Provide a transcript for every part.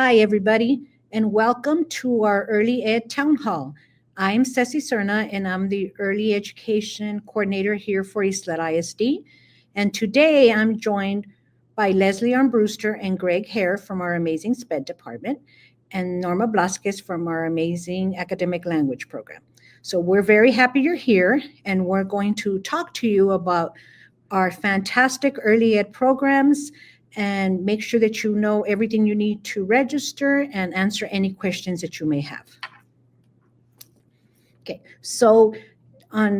Hi, everybody, and welcome to our Early Ed Town Hall. I'm Ceci Serna, and I'm the Early Education Coordinator here for Isleta ISD. And today I'm joined by Leslie Armbruster and Greg Hare from our amazing SPED department, and Norma Blasquez from our amazing academic language program. So we're very happy you're here, and we're going to talk to you about our fantastic early ed programs and make sure that you know everything you need to register and answer any questions that you may have. Okay, so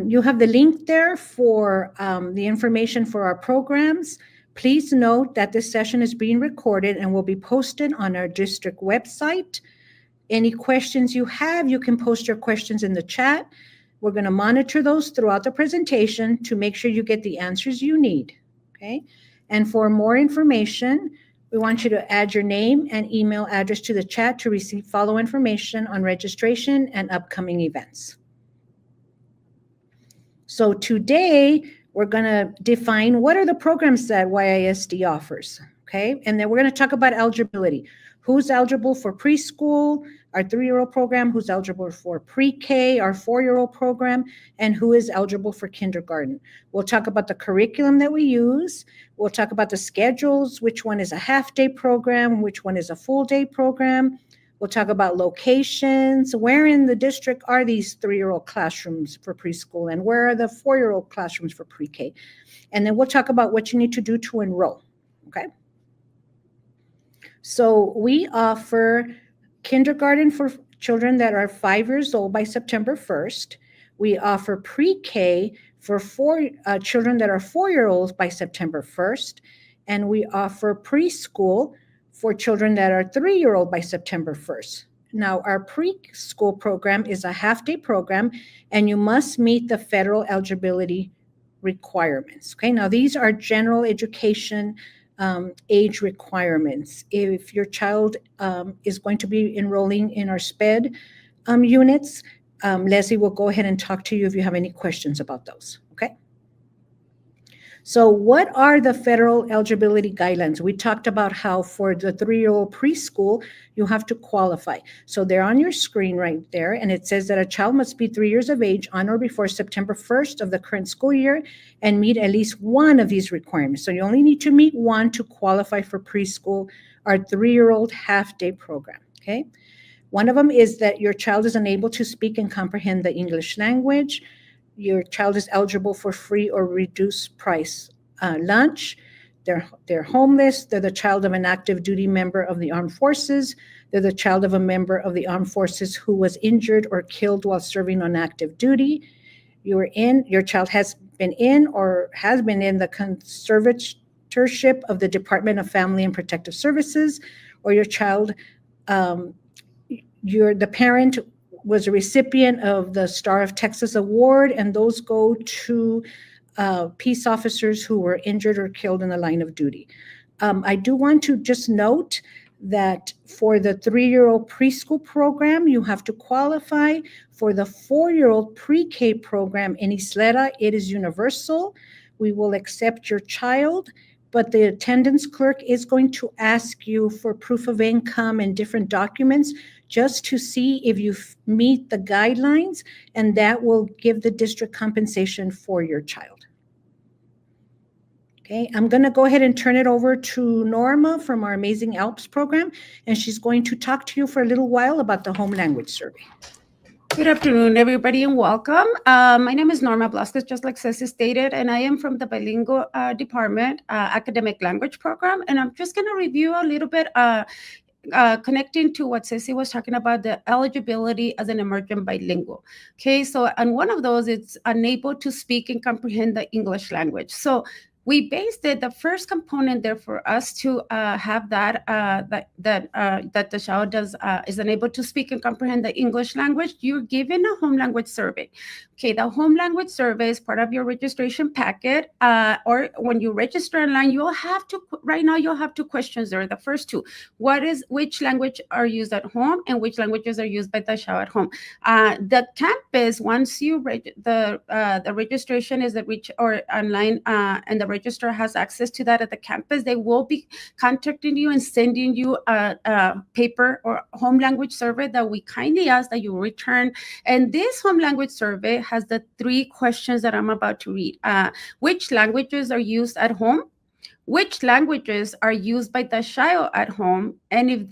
you have the link there for the information for our programs. Please note that this session is being recorded and will be posted on our district website. Any questions you have, you can post your questions in the chat. We're going to monitor those throughout the presentation to make sure you get the answers you need, okay? And for more information, we want you to add your name and email address to the chat to receive follow information on registration and upcoming events. So today, we're going to define what are the programs that YISD offers, okay? And then we're going to talk about eligibility. Who's eligible for preschool, our 3-year-old program, who's eligible for pre-K, our 4-year-old program, and who is eligible for kindergarten. We'll talk about the curriculum that we use. We'll talk about the schedules, which one is a half-day program, which one is a full-day program. We'll talk about locations. Where in the district are these 3-year-old classrooms for preschool, and where are the 4-year-old classrooms for pre-K? And then we'll talk about what you need to do to enroll, okay? So we offer kindergarten for children that are 5 years old by September 1st. We offer pre-K for children that are 4-year-olds by September 1st. And we offer preschool for children that are 3-year-old by September 1st. Now, our preschool program is a half-day program, and you must meet the federal eligibility requirements. Okay, now these are general education age requirements. If your child is going to be enrolling in our SPED units, Leslie will go ahead and talk to you if you have any questions about those, okay? So what are the federal eligibility guidelines? We talked about how for the 3-year-old preschool, you have to qualify. So they're on your screen right there, and it says that a child must be 3 years of age on or before September 1st of the current school year and meet at least one of these requirements. So you only need to meet one to qualify for preschool, our 3-year-old half-day program, okay? One of them is that your child is unable to speak and comprehend the English language. Your child is eligible for free or reduced price lunch. They're homeless. They're the child of an active duty member of the armed forces. They're the child of a member of the armed forces who was injured or killed while serving on active duty. Your child has been in the conservatorship of the Department of Family and Protective Services, or your child, the parent was a recipient of the Star of Texas Award, and those go to peace officers who were injured or killed in the line of duty. I do want to just note that for the 3-year-old preschool program, you have to qualify. For the 4-year-old pre-K program in Isleta, it is universal. We will accept your child, but the attendance clerk is going to ask you for proof of income and different documents just to see if you meet the guidelines, and that will give the district compensation for your child. Okay, I'm going to go ahead and turn it over to Norma from our Amazing ALPS program, and she's going to talk to you for a little while about the home language survey. Good afternoon, everybody, and welcome. My name is Norma Blasquez, just like Ceci stated, and I am from the bilingual department, academic language program, and I'm just going to review a little bit connecting to what Ceci was talking about, the eligibility as an emergent bilingual. Okay, so and one of those, it's unable to speak and comprehend the English language. So we based it, the first component there for us to have that the child is unable to speak and comprehend the English language. You're given a home language survey. Okay, the home language survey is part of your registration packet, or when you register online, you'll have two questions there. The first two, which language are used at home and which languages are used by the child at home. The campus, once you the registration is online and the registrar has access to that at the campus. They will be contacting you and sending you a paper or home language survey that we kindly ask that you return. And this home language survey has the 3 questions that I'm about to read. Which languages are used at home? Which languages are used by the child at home, and if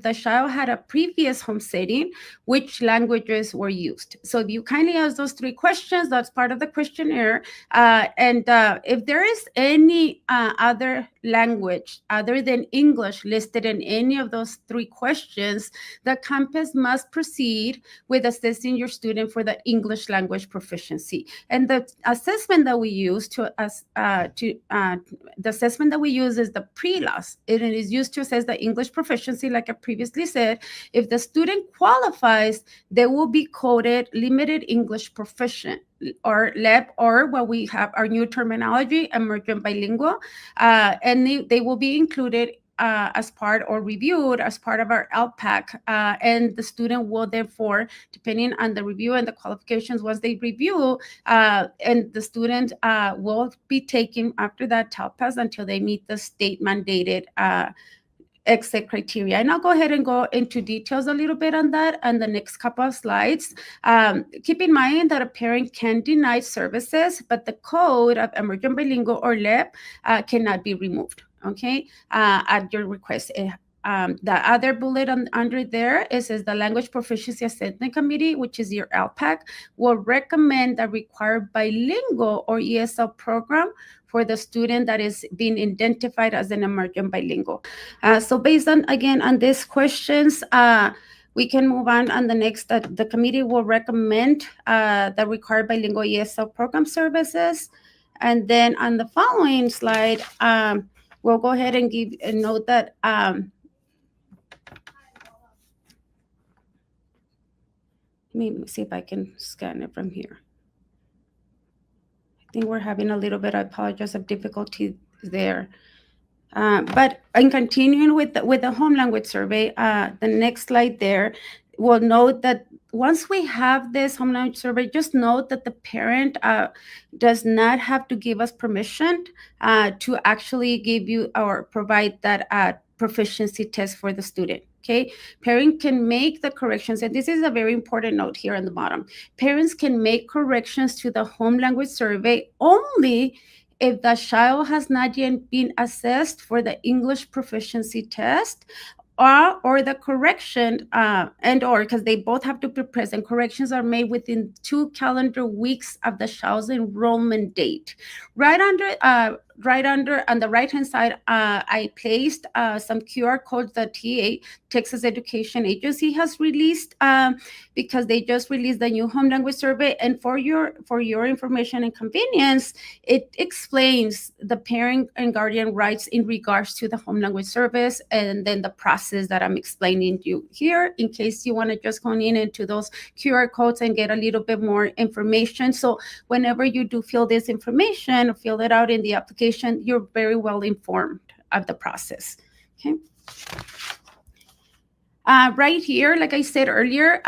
the child had a previous home setting, which languages were used? So if you kindly ask those 3 questions, that's part of the questionnaire. And if there is any other language other than English listed in any of those 3 questions, the campus must proceed with assessing your student for the English language proficiency. And the assessment that we use the assessment that we use is the pre-LAS. It is used to assess the English proficiency, like I previously said. If the student qualifies, they will be coded limited English proficient, or LEP, or what we have our new terminology, emergent bilingual, and they will be included as part or reviewed as part of our LPAC, and the student will therefore, depending on the review and the qualifications, once they review, and the student will be taken after that TELPAS until they meet the state mandated exit criteria. And I'll go ahead and go into details a little bit on that on the next couple of slides. Keep in mind that a parent can deny services, but the code of emergent bilingual or LEP cannot be removed, okay, at your request. The other bullet under there is the Language Proficiency Assessment Committee, which is your LPAC, will recommend the required bilingual or ESL program for the student that is being identified as an emergent bilingual. So based on, again, on these questions, we can move on the next. The committee will recommend the required bilingual ESL program services. And then on the following slide, we'll go ahead and give a note that let me see if I can scan it from here. I think we're having a little bit, I apologize, of difficulty there. But in continuing with the home language survey, the next slide there will note that once we have this home language survey, just note that the parent does not have to give us permission to actually give you or provide that proficiency test for the student. Okay, parent can make the corrections, and this is a very important note here on the bottom. Parents can make corrections to the home language survey only if the child has not yet been assessed for the English proficiency test, or the correction, and or because they both have to be present. Corrections are made within 2 calendar weeks of the child's enrollment date. Right under on the right-hand side, I placed some QR codes that TA, Texas Education Agency, has released because they just released the new home language survey. And for your information and convenience, it explains the parent and guardian rights in regards to the home language service, and then the process that I'm explaining to you here, in case you want to just go into those QR codes and get a little bit more information. So whenever you do fill this information, fill it out in the application, you're very well informed of the process. Okay. Right here, like I said earlier,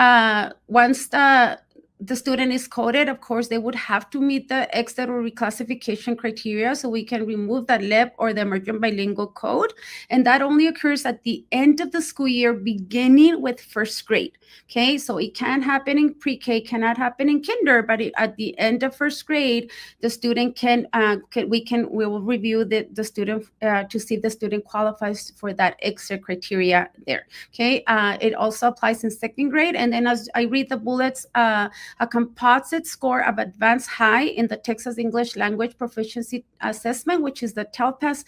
once the student is coded, of course, they would have to meet the exit or reclassification criteria so we can remove that LEP or the emergent bilingual code. And that only occurs at the end of the school year, beginning with first grade. Okay, so it can happen in pre-K, cannot happen in kinder, but at the end of first grade, the student we will review the student to see if the student qualifies for that exit criteria there. Okay, it also applies in second grade. And then as I read the bullets, a composite score of advanced high in the Texas English Language Proficiency Assessment, which is the TELPAS.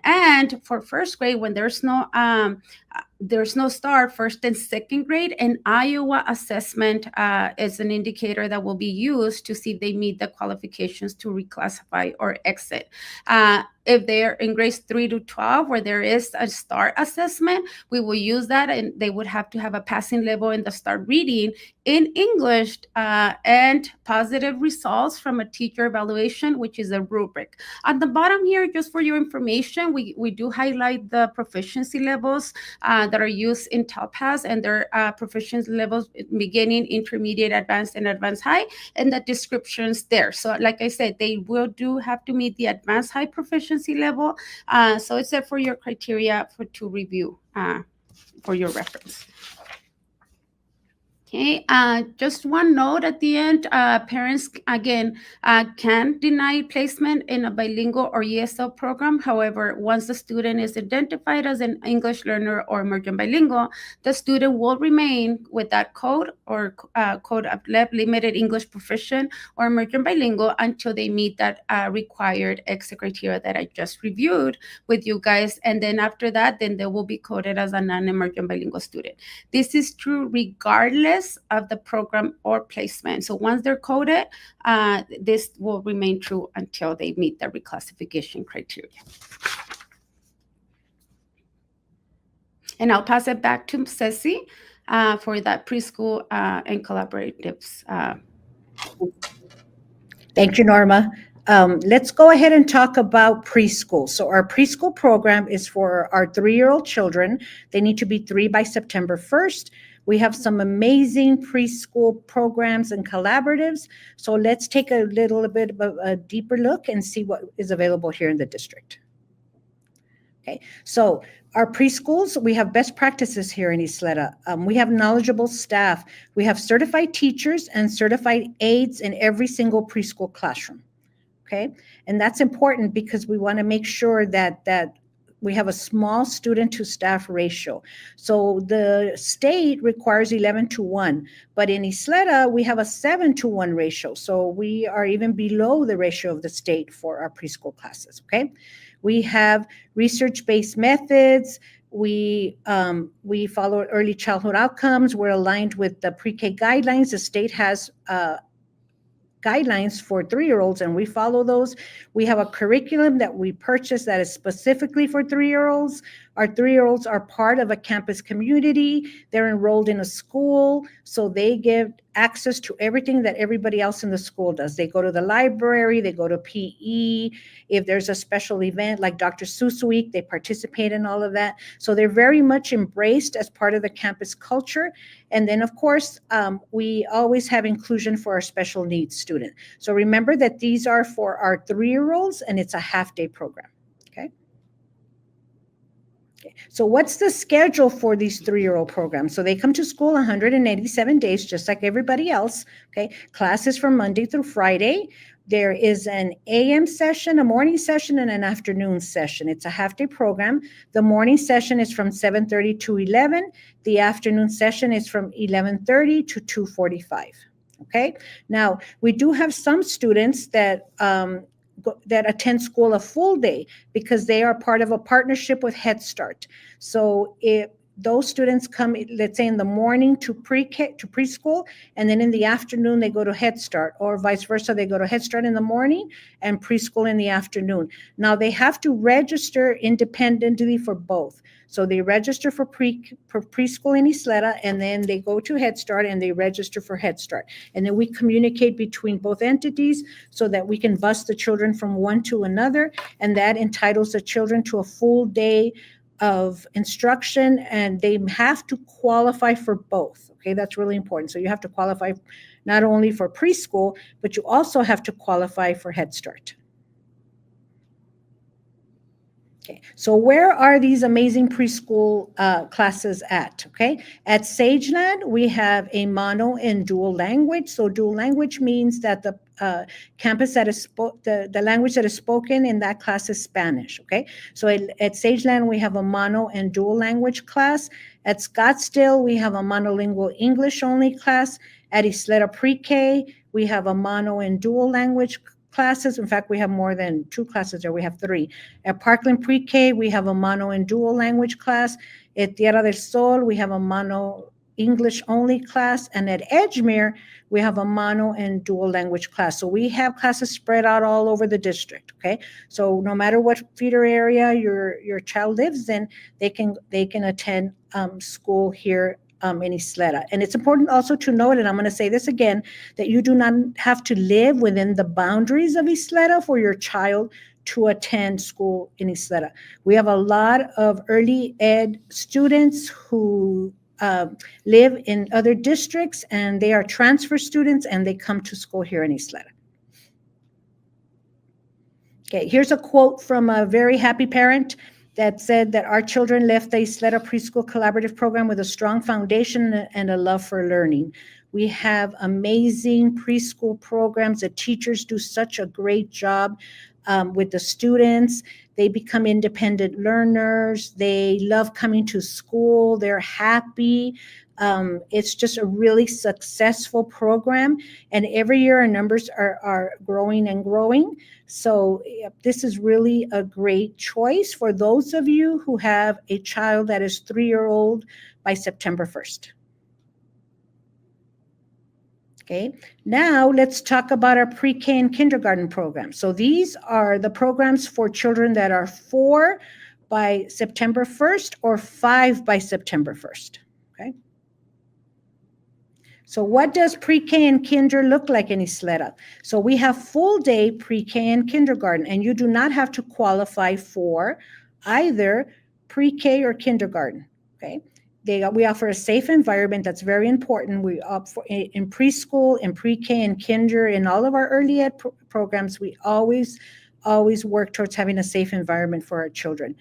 And for first grade, when there's no STAR, first and second grade, an Iowa assessment is an indicator that will be used to see if they meet the qualifications to reclassify or exit. If they're in grades 3 to 12, where there is a STAR assessment, we will use that, and they would have to have a passing level in the STAR reading in English and positive results from a teacher evaluation, which is a rubric. At the bottom here, just for your information, presentation, we do highlight the proficiency levels that are used in TELPAS, and their proficiency levels beginning, intermediate, advanced, and advanced high, and the descriptions there. So like I said, they do have to meet the advanced high proficiency level. So it's there for your criteria to review for your reference. Okay, just one note at the end, parents, again, can deny placement in a bilingual or ESL program. However, once the student is identified as an English learner or emergent bilingual, the student will remain with that code or code of limited English proficient or emergent bilingual until they meet that required exit criteria that I just reviewed with you guys. And then after that, then they will be coded as a non-emergent bilingual student. This is true regardless of the program or placement. So once they're coded, this will remain true until they meet the reclassification criteria. And I'll pass it back to Ceci for that preschool and collaboratives. Thank you, Norma. Let's go ahead and talk about preschool. So our preschool program is for our 3-year-old children. They need to be 3 by September 1st. We have some amazing preschool programs and collaboratives. So let's take a little bit of a deeper look and see what is available here in the district. Okay, so our preschools, we have best practices here in Isleta. We have knowledgeable staff. We have certified teachers and certified aides in every single preschool classroom. Okay, and that's important because we want to make sure that we have a small student to staff ratio. So the state requires 11:1, but in Isleta, we have a 7:1 ratio. So we are even below the ratio of the state for our preschool classes, okay? We have research-based methods. We follow early childhood outcomes. We're aligned with the pre-K guidelines. The state has guidelines for 3-year-olds, and we follow those. We have a curriculum that we purchase that is specifically for 3-year-olds. Our 3-year-olds are part of a campus community. They're enrolled in a school, so they get access to everything that everybody else in the school does. They go to the library, they go to PE. If there's a special event like Dr. Seuss Week, they participate in all of that. So they're very much embraced as part of the campus culture. And then, of course, we always have inclusion for our special needs student. So remember that these are for our 3-year-olds, and it's a half-day program, okay? So what's the schedule for these 3-year-old programs? So they come to school 187 days, just like everybody else, okay? Classes from Monday through Friday. There is an AM session, a morning session, and an afternoon session. It's a half-day program. The morning session is from 7:30 to 11. The afternoon session is from 11:30 to 2:45, okay? Now, we do have some students that attend school a full day because they are part of a partnership with Head Start. So if those students come, let's say in the morning to pre-K to preschool, and then in the afternoon they go to Head Start, or vice versa, they go to Head Start in the morning and preschool in the afternoon. Now they have to register independently for both. So they register for preschool in Isleta, and then they go to Head Start and they register for Head Start. And then we communicate between both entities so that we can bus the children from one to another, and that entitles the children to a full day of instruction, and they have to qualify for both. Okay, that's really important. So you have to qualify not only for preschool, but you also have to qualify for Head Start. Okay, so where are these amazing preschool classes at? Okay, at Sageland, we have a mono and dual language. So dual language means that the campus that is the language that is spoken in that class is Spanish. Okay, so at Sageland, we have a mono and dual language class. At Scottsdale, we have a monolingual English only class. At Isleta Pre-K, we have a mono and dual language classes. In fact, we have more than 2 classes there. We have 3. At Parkland Pre-K, we have a mono and dual language class. At Tierra del Sol, we have a mono English only class. And at Edgemere, we have a mono and dual language class. So we have classes spread out all over the district, okay? So no matter what feeder area your child lives in, they can attend school here in Isleta. And it's important also to note, and I'm going to say this again, that you do not have to live within the boundaries of Isleta for your child to attend school in Isleta. We have a lot of early ed students who live in other districts, and they are transfer students, and they come to school here in Isleta. Okay, here's a quote from a very happy parent that said that our children left the Isleta Preschool Collaborative Program with a strong foundation and a love for learning. We have amazing preschool programs. The teachers do such a great job with the students. They become independent learners. They love coming to school. They're happy. It's just a really successful program. And every year our numbers are growing and growing. So this is really a great choice for those of you who have a child that is 3-year-old by September 1st. Okay, now let's talk about our pre-K and kindergarten programs. So these are the programs for children that are 4 by September 1st or 5 by September 1st. Okay. So what does pre-K and kinder look like in Isleta? So we have full day pre-K and kindergarten, and you do not have to qualify for either pre-K or kindergarten, okay? We offer a safe environment. That's very important. We offer in preschool, in pre-K and kinder, in all of our early ed programs, we always work towards having a safe environment for our children.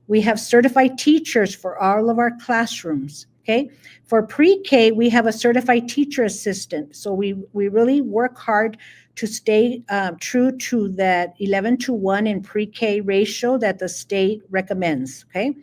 We have certified teachers for all of our classrooms. Okay. For pre-K, we have a certified teacher assistant. So we really work hard to stay true to that 11-to-1 in pre-K ratio that the state recommends. Okay.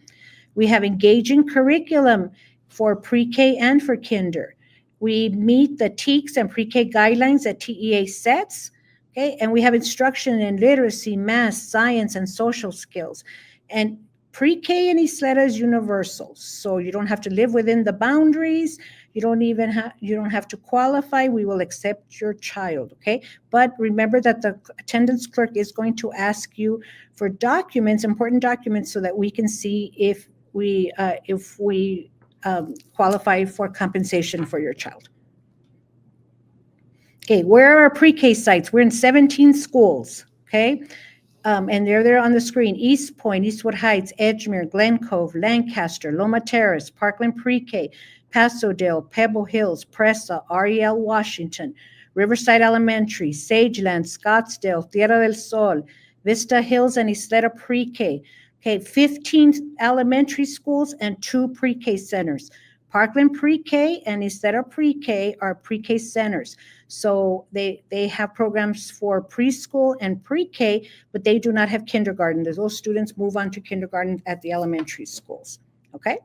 We have engaging curriculum for pre-K and for kinder. We meet the TEKS and pre-K guidelines that TEA sets. Okay. And we have instruction in literacy, math, science, and social skills. And pre-K in Isleta is universal, so you don't have to live within the boundaries. You don't have to qualify. We will accept your child, okay? But remember that the attendance clerk is going to ask you for documents, important documents, so that we can see if we qualify for compensation for your child. Okay, where are our pre-K sites? We're in 17 schools, okay? And they're there on the screen: East Point, Eastwood Heights, Edgemere, Glen Cove, Lancaster, Loma Terrace, Parkland Pre-K, Pasadena, Pebble Hills, Presa, REL Washington, Riverside Elementary, Sageland, Scottsdale, Tierra del Sol, Vista Hills, and Isleta Pre-K. Okay, 15 elementary schools and 2 pre-K centers. Parkland Pre-K and Isleta Pre-K are pre-K centers. So they have programs for preschool and pre-K, but they do not have kindergarten. Those students move on to kindergarten at the elementary schools, okay?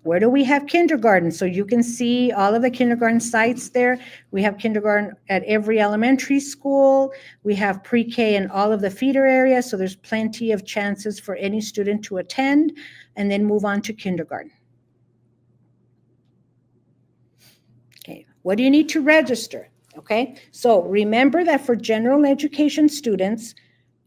Where do we have kindergarten? So you can see all of the kindergarten sites there. We have kindergarten at every elementary school. We have pre-K in all of the feeder areas, so there's plenty of chances for any student to attend and then move on to kindergarten. Okay, what do you need to register? Okay, so remember that for general education students,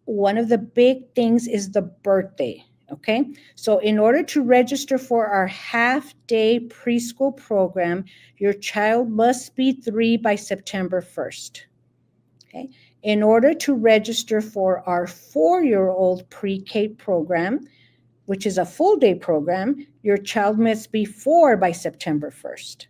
one of the big things is the birthday. Okay, so in order to register for our half-day preschool program, your child must be 3 by September 1st. Okay, in order to register for our 4-year-old pre-K program, which is a full-day program, your child must be 4 by September 1st.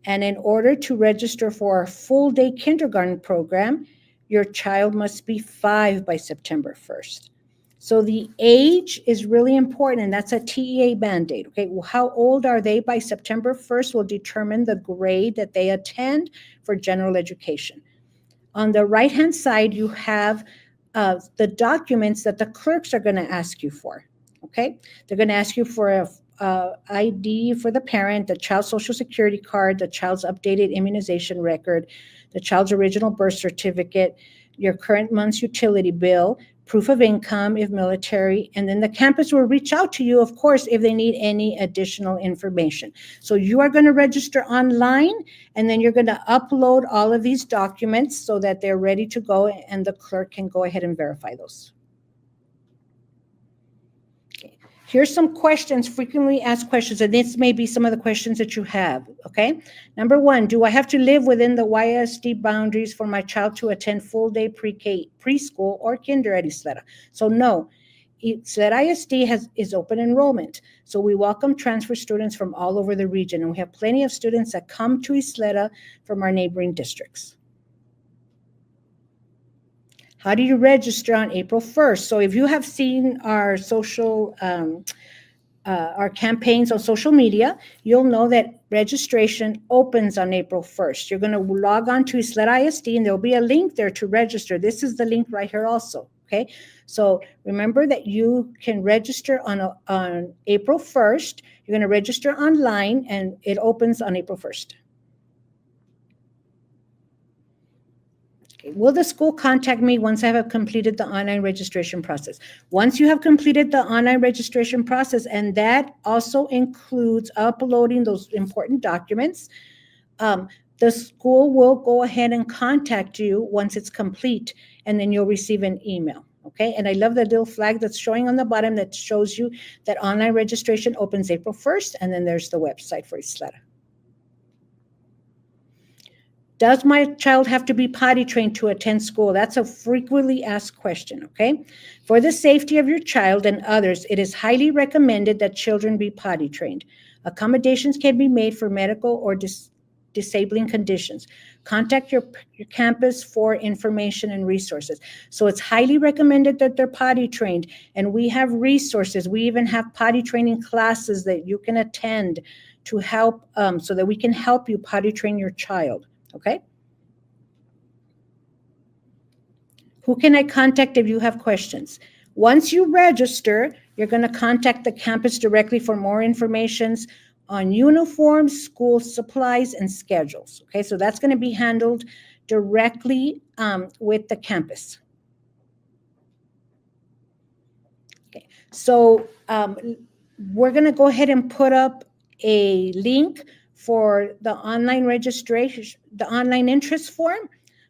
And in order to register for our full-day kindergarten program, your child must be 5 by September 1st. So the age is really important, and that's a TEA mandate. Okay, well, how old are they by September 1st will determine the grade that they attend for general education. On the right-hand side, you have the documents that the clerks are going to ask you for. Okay, they're going to ask you for a ID for the parent, the child's social security card, the child's updated immunization record, the child's original birth certificate, your current month's utility bill, proof of income if military, and then the campus will reach out to you, of course, if they need any additional information. So you are going to register online, and then you're going to upload all of these documents so that they're ready to go, and the clerk can go ahead and verify those. Here's some questions, frequently asked questions, and this may be some of the questions that you have, okay? Number one, do I have to live within the YISD boundaries for my child to attend full-day pre-K, preschool, or kinder at Isleta? So no, Isleta ISD is open enrollment. So we welcome transfer students from all over the region, and we have plenty of students that come to Isleta from our neighboring districts. How do you register on April 1st? So if you have seen our our campaigns on social media, you'll know that registration opens on April 1st. You're going to log on to Isleta ISD, and there'll be a link there to register. This is the link right here also, okay? So remember that you can register on April 1st. You're going to register online, and it opens on April 1st. Will the school contact me once I have completed the online registration process? Once you have completed the online registration process, and that also includes uploading those important documents, the school will go ahead and contact you once it's complete, and then you'll receive an email. Okay, and I love the little flag that's showing on the bottom that shows you that online registration opens April 1st, and then there's the website for Isleta. Does my child have to be potty trained to attend school? That's a frequently asked question, okay? For the safety of your child and others, it is highly recommended that children be potty trained. Accommodations can be made for medical or disabling conditions. Contact your campus for information and resources. So it's highly recommended that they're potty trained, and we have resources. We even have potty training classes that you can attend to help, so that we can help you potty train your child. Okay? Who can I contact if you have questions? Once you register, you're going to contact the campus directly for more information on uniforms, school supplies, and schedules. Okay, so that's going to be handled directly with the campus. Okay, so we're going to go ahead and put up a link for the online registration, the online interest form.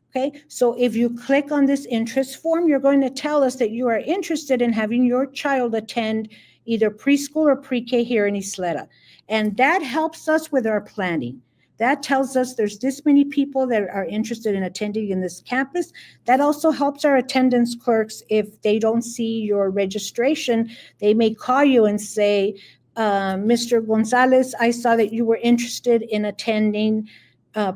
Okay, so if you click on this interest form, you're going to tell us that you are interested in having your child attend either preschool or pre-K here in Isleta. And that helps us with our planning. That tells us there's this many people that are interested in attending in this campus. That also helps our attendance clerks. If they don't see your registration, they may call you and say, Mr. Gonzalez, I saw that you were interested in attending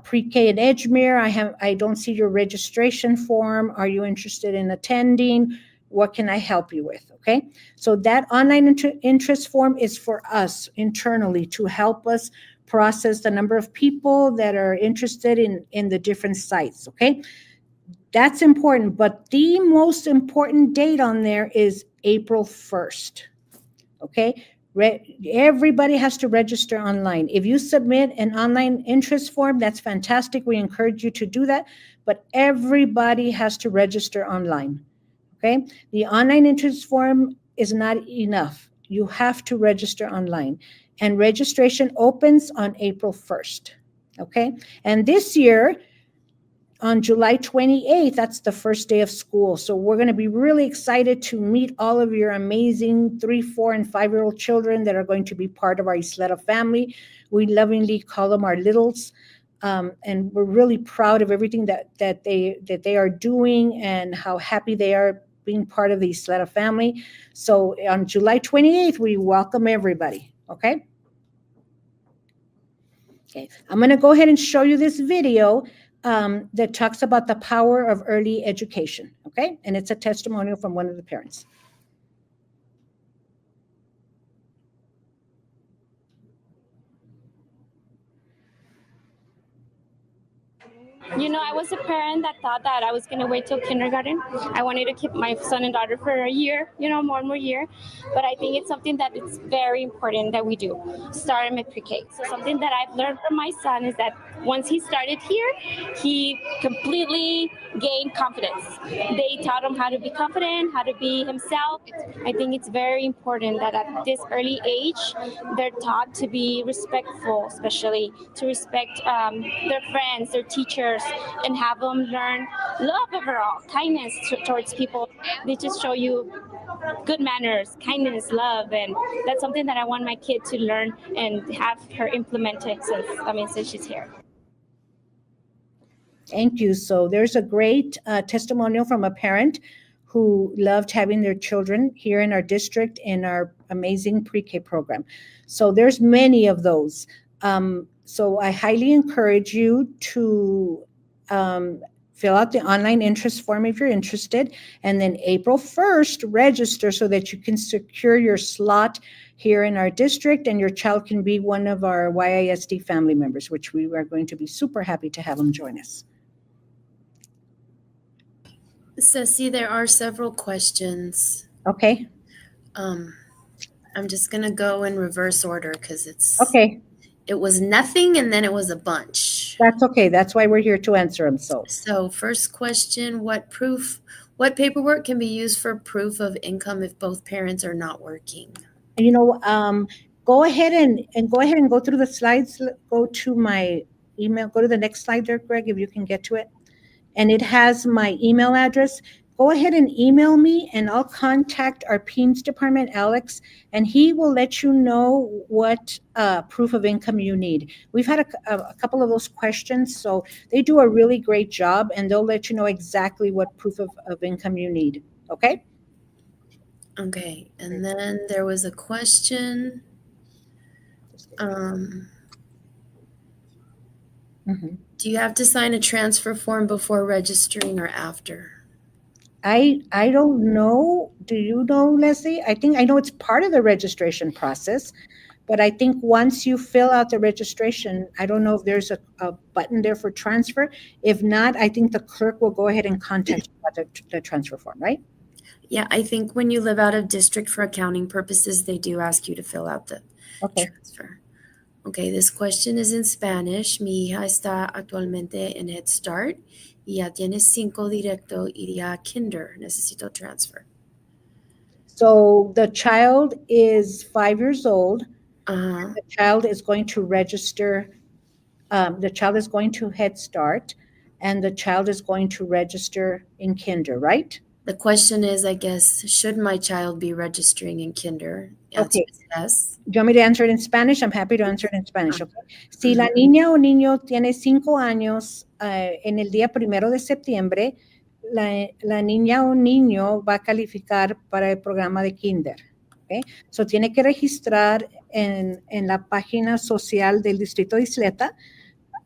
pre-K in Edgemere. I don't see your registration form. Are you interested in attending? What can I help you with? Okay, so that online interest form is for us internally to help us process the number of people that are interested in the different sites. Okay, that's important, but the most important date on there is April 1st. Okay, everybody has to register online. If you submit an online interest form, that's fantastic. We encourage you to do that, but everybody has to register online. Okay, the online interest form is not enough. You have to register online, and registration opens on April 1st. Okay, and this year, on July 28th, that's the first day of school. So we're going to be really excited to meet all of your amazing 3, 4, and 5-year-old children that are going to be part of our Isleta family. We lovingly call them our littles. And we're really proud of everything that they are doing and how happy they are being part of the Isleta family. So on July 28th, we welcome everybody, okay? Okay, I'm going to go ahead and show you this video that talks about the power of early education, okay? And it's a testimonial from one of the parents. You know, I was a parent that thought that I was going to wait till kindergarten. I wanted to keep my son and daughter for a year, you know, more and more year. But I think it's something that it's very important that we do, start him at pre-K. So something that I've learned from my son is that once he started here, he completely gained confidence. They taught him how to be confident, how to be himself. I think it's very important that at this early age, they're taught to be respectful, especially to respect their friends, their teachers, first and have them learn love overall, kindness towards people. They just show you good manners, kindness, love, and that's something that I want my kid to learn and have her implemented since she's here. Thank you. So there's a great testimonial from a parent who loved having their children here in our district in our amazing pre-K program. So there's many of those. So I highly encourage you to fill out the online interest form if you're interested, and then April 1st, register so that you can secure your slot here in our district and your child can be one of our YISD family members, which we are going to be super happy to have them join us. Ceci, there are several questions. Okay. I'm just gonna go in reverse order because Okay. it was nothing and then it was a bunch. That's okay. That's why we're here to answer them. So first question, what paperwork can be used for proof of income if both parents are not working? You know, go ahead and go through the slides. Go to my email. Go to the next slide there, Greg, if you can get to it. And it has my email address. Go ahead and email me and I'll contact our PEMS department, Alex, and he will let you know what proof of income you need. We've had a couple of those questions, so they do a really great job and they'll let you know exactly what proof of income you need, okay? Okay, and then there was a question. Do you have to sign a transfer form before registering or after? I don't know. Do you know, Leslie? I know it's part of the registration process, but I think once you fill out the registration, I don't know if there's a button there for transfer. If not, I think the clerk will go ahead and contact you about the transfer form, right? Yeah, I think when you live out of district for accounting purposes, they do ask you to fill out the transfer. Okay, this question is in Spanish. Mi hija está actualmente en Head Start y ya tiene 5 directo, iría a Kinder. Necesito transfer. So the child is 5 years old. Uh-huh. The child is going to register. The child is going to Head Start, and the child is going to register in Kinder, right? The question is, I guess, should my child be registering in Kinder? Answer is yes. Do you want me to answer it in Spanish? I'm happy to answer it in Spanish. Okay. Si la niña o niño tiene 5 años en el día 1 de septiembre, la niña o niño va a calificar para el programa de Kinder. Okay. So tiene que registrar en la página social del Distrito de Isleta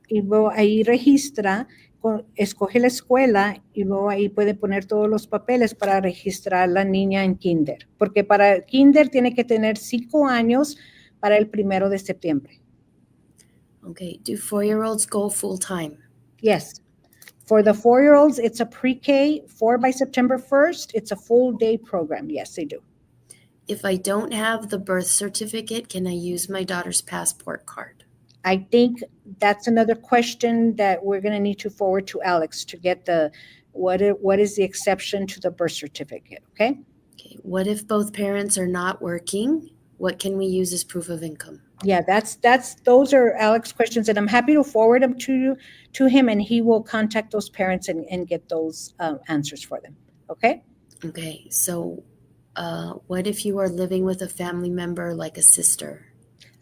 y luego ahí registra, escoge la escuela y luego ahí puede poner todos los papeles para registrar la niña en Kinder. Porque para Kinder tiene que tener 5 años para el 1 de septiembre. Okay. Do 4-year-olds go full-time? Yes. For the 4-year-olds, it's a pre-K, 4 by September 1st. It's a full-day program. Yes, they do. If I don't have the birth certificate, can I use my daughter's passport card? I think that's another question that we're going to need to forward to Alex to get what is the exception to the birth certificate, okay? Okay. What if both parents are not working? What can we use as proof of income? Yeah, those are Alex's questions, and I'm happy to forward them to him, and he will contact those parents and get those answers for them, okay? Okay, so what if you are living with a family member like a sister?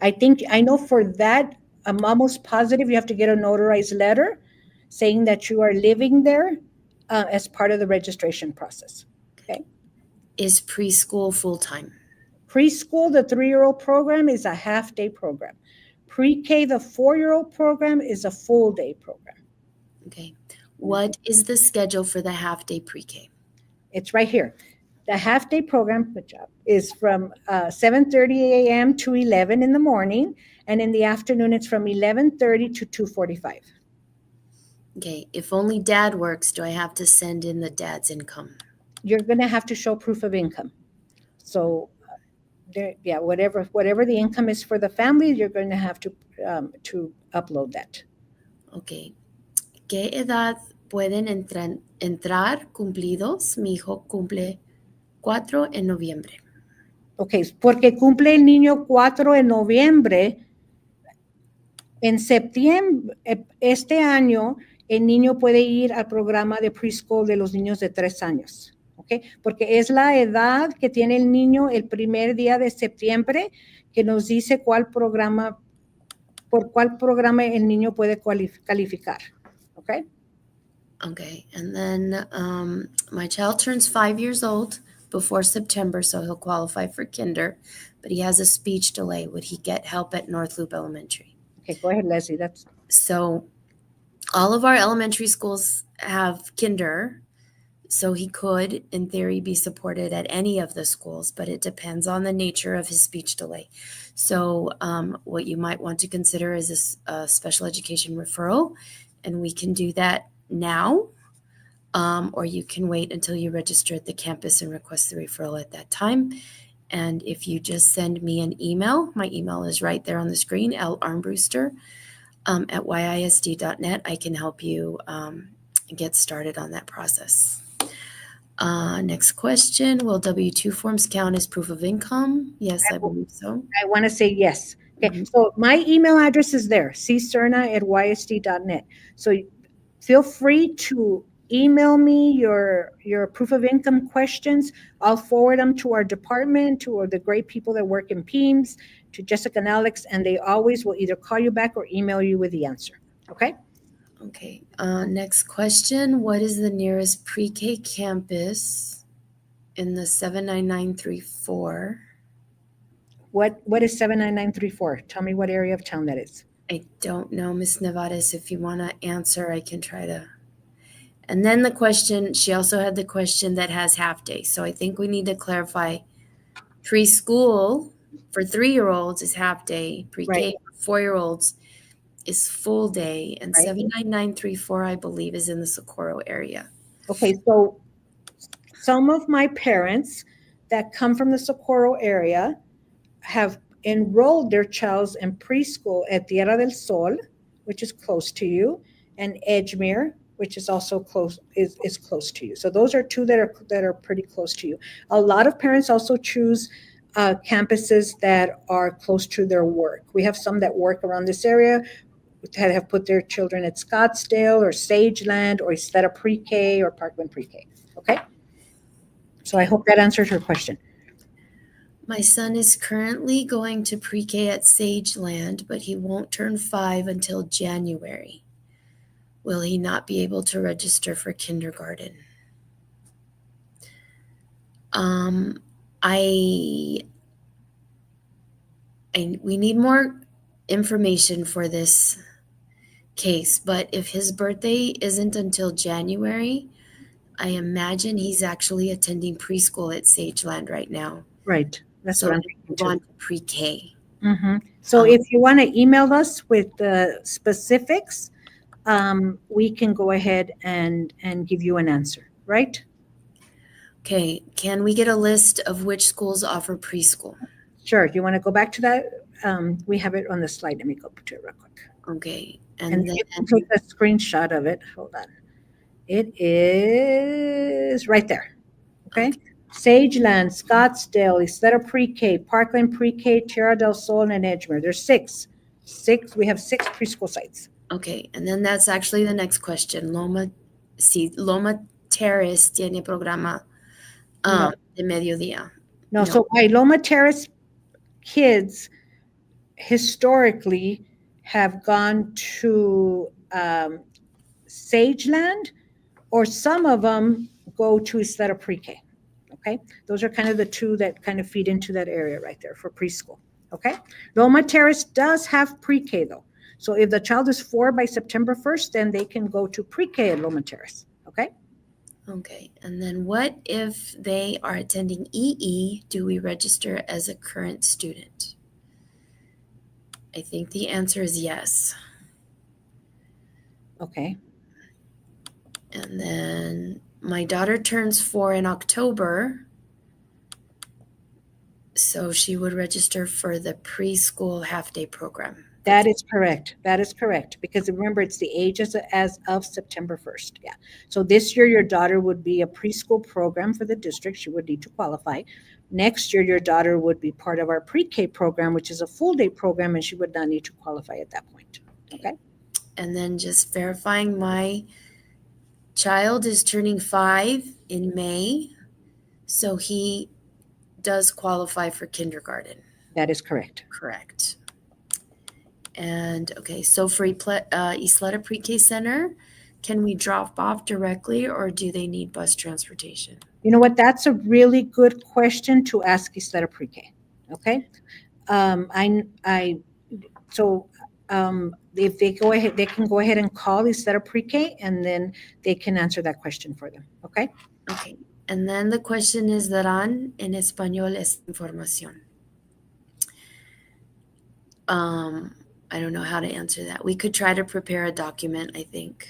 I know for that, I'm almost positive you have to get a notarized letter saying that you are living there as part of the registration process. Okay. Is preschool full-time? Preschool, the 3-year-old program is a half-day program. Pre-K, the 4-year-old program is a full-day program. Okay. What is the schedule for the half-day pre-K? It's right here. The half-day program, good job, is from 7:30 a.m. to 11 in the morning, and in the afternoon it's from 11:30 to 2:45. Okay, if only dad works, do I have to send in the dad's income? You're going to have to show proof of income. So, whatever the income is for the family, you're going to have to upload that. Okay. ¿Qué edad pueden entrar cumplidos? Mi hijo cumple 4 en noviembre. Ok, porque cumple el niño 4 en noviembre. En septiembre, este año, el niño puede ir al programa de preschool de los niños de 3 años. ¿Ok? Porque es la edad que tiene el niño el primer día de septiembre que nos dice por cuál programa el niño puede calificar. ¿Ok? Okay, and then my child turns 5 years old before September, so he'll qualify for kinder, but he has a speech delay. Would he get help at North Loop Elementary? Okay, go ahead, Leslie. So all of our elementary schools have kinder, so he could, in theory, be supported at any of the schools, but it depends on the nature of his speech delay. So what you might want to consider is a special education referral, and we can do that now, or you can wait until you register at the campus and request the referral at that time. And if you just send me an email, my email is right there on the screen, larmbruster at YISD.net, I can help you get started on that process. Next question, will W-2 forms count as proof of income? Yes, I believe so. I want to say yes. Okay, so my email address is there, cserna@ysd.net. So feel free to email me your proof of income questions. I'll forward them to our department, to the great people that work in PEAMS, to Jessica and Alex, and they always will either call you back or email you with the answer. Okay? Okay, next question. What is the nearest pre-K campus in the 79934? What is 79934? Tell me what area of town that is. I don't know, Ms. Nevares. If you want to answer, I can try to. And then the question, she also had the question that has half day. So I think we need to clarify preschool for 3-year-olds is half day, pre-K for 4-year-olds is full day, and 79934, I believe, is in the Socorro area. Okay, so some of my parents that come from the Socorro area have enrolled their childs in preschool at Tierra del Sol, which is close to you, and Edgemere, which is also close, is close to you. So those are two that are pretty close to you. A lot of parents also choose campuses that are close to their work. We have some that work around this area that have put their children at Scottsdale or Sageland or Isteta Pre-K or Parkland Pre-K. Okay? So I hope that answers your question. My son is currently going to pre-K at Sageland, but he won't turn 5 until January. Will he not be able to register for kindergarten? We need more information for this case, but if his birthday isn't until January, I imagine he's actually attending preschool at Sageland right now. Right. That's what I'm thinking too. On pre-K. So if you want to email us with the specifics, we can go ahead and give you an answer, right? Okay. Can we get a list of which schools offer preschool? Sure. You want to go back to that? We have it on the slide. Let me go to it real quick. Okay. And then take a screenshot of it. Hold on. It is right there. Okay. Sageland, Scottsdale, Isteta Pre-K, Parkland Pre-K, Tierra del Sol, and Edgemere. There's six. We have 6 preschool sites. Okay, and then that's actually the next question. Loma Terrace tiene programa de mediodía. No, so my Loma Terrace kids historically have gone to Sageland, or some of them go to Isteta Pre-K. Okay, those are kind of the two that kind of feed into that area right there for preschool. Okay, Loma Terrace does have pre-K though. So if the child is 4 by September 1st, then they can go to pre-K at Loma Terrace. Okay. Okay, and then what if they are attending EE? Do we register as a current student? I think the answer is yes. Okay. And then my daughter turns 4 in October, so she would register for the preschool half-day program. That is correct. That is correct. Because remember, it's the age as of September 1st. Yeah. So this year, your daughter would be a preschool program for the district. She would need to qualify. Next year, your daughter would be part of our pre-K program, which is a full-day program, and she would not need to qualify at that point. Okay. and then just verifying my child is turning 5 in May, so he does qualify for kindergarten. That is correct. Correct. And okay, so for Isleta Pre-K Center, can we drop off directly or do they need bus transportation? You know what? That's a really good question to ask Isleta Pre-K. Okay. If they go ahead, they can go ahead and call Isleta Pre-K, and then they can answer that question for them. Okay. Okay. And then the question is, darán en español esta información? I don't know how to answer that. We could try to prepare a document, I think,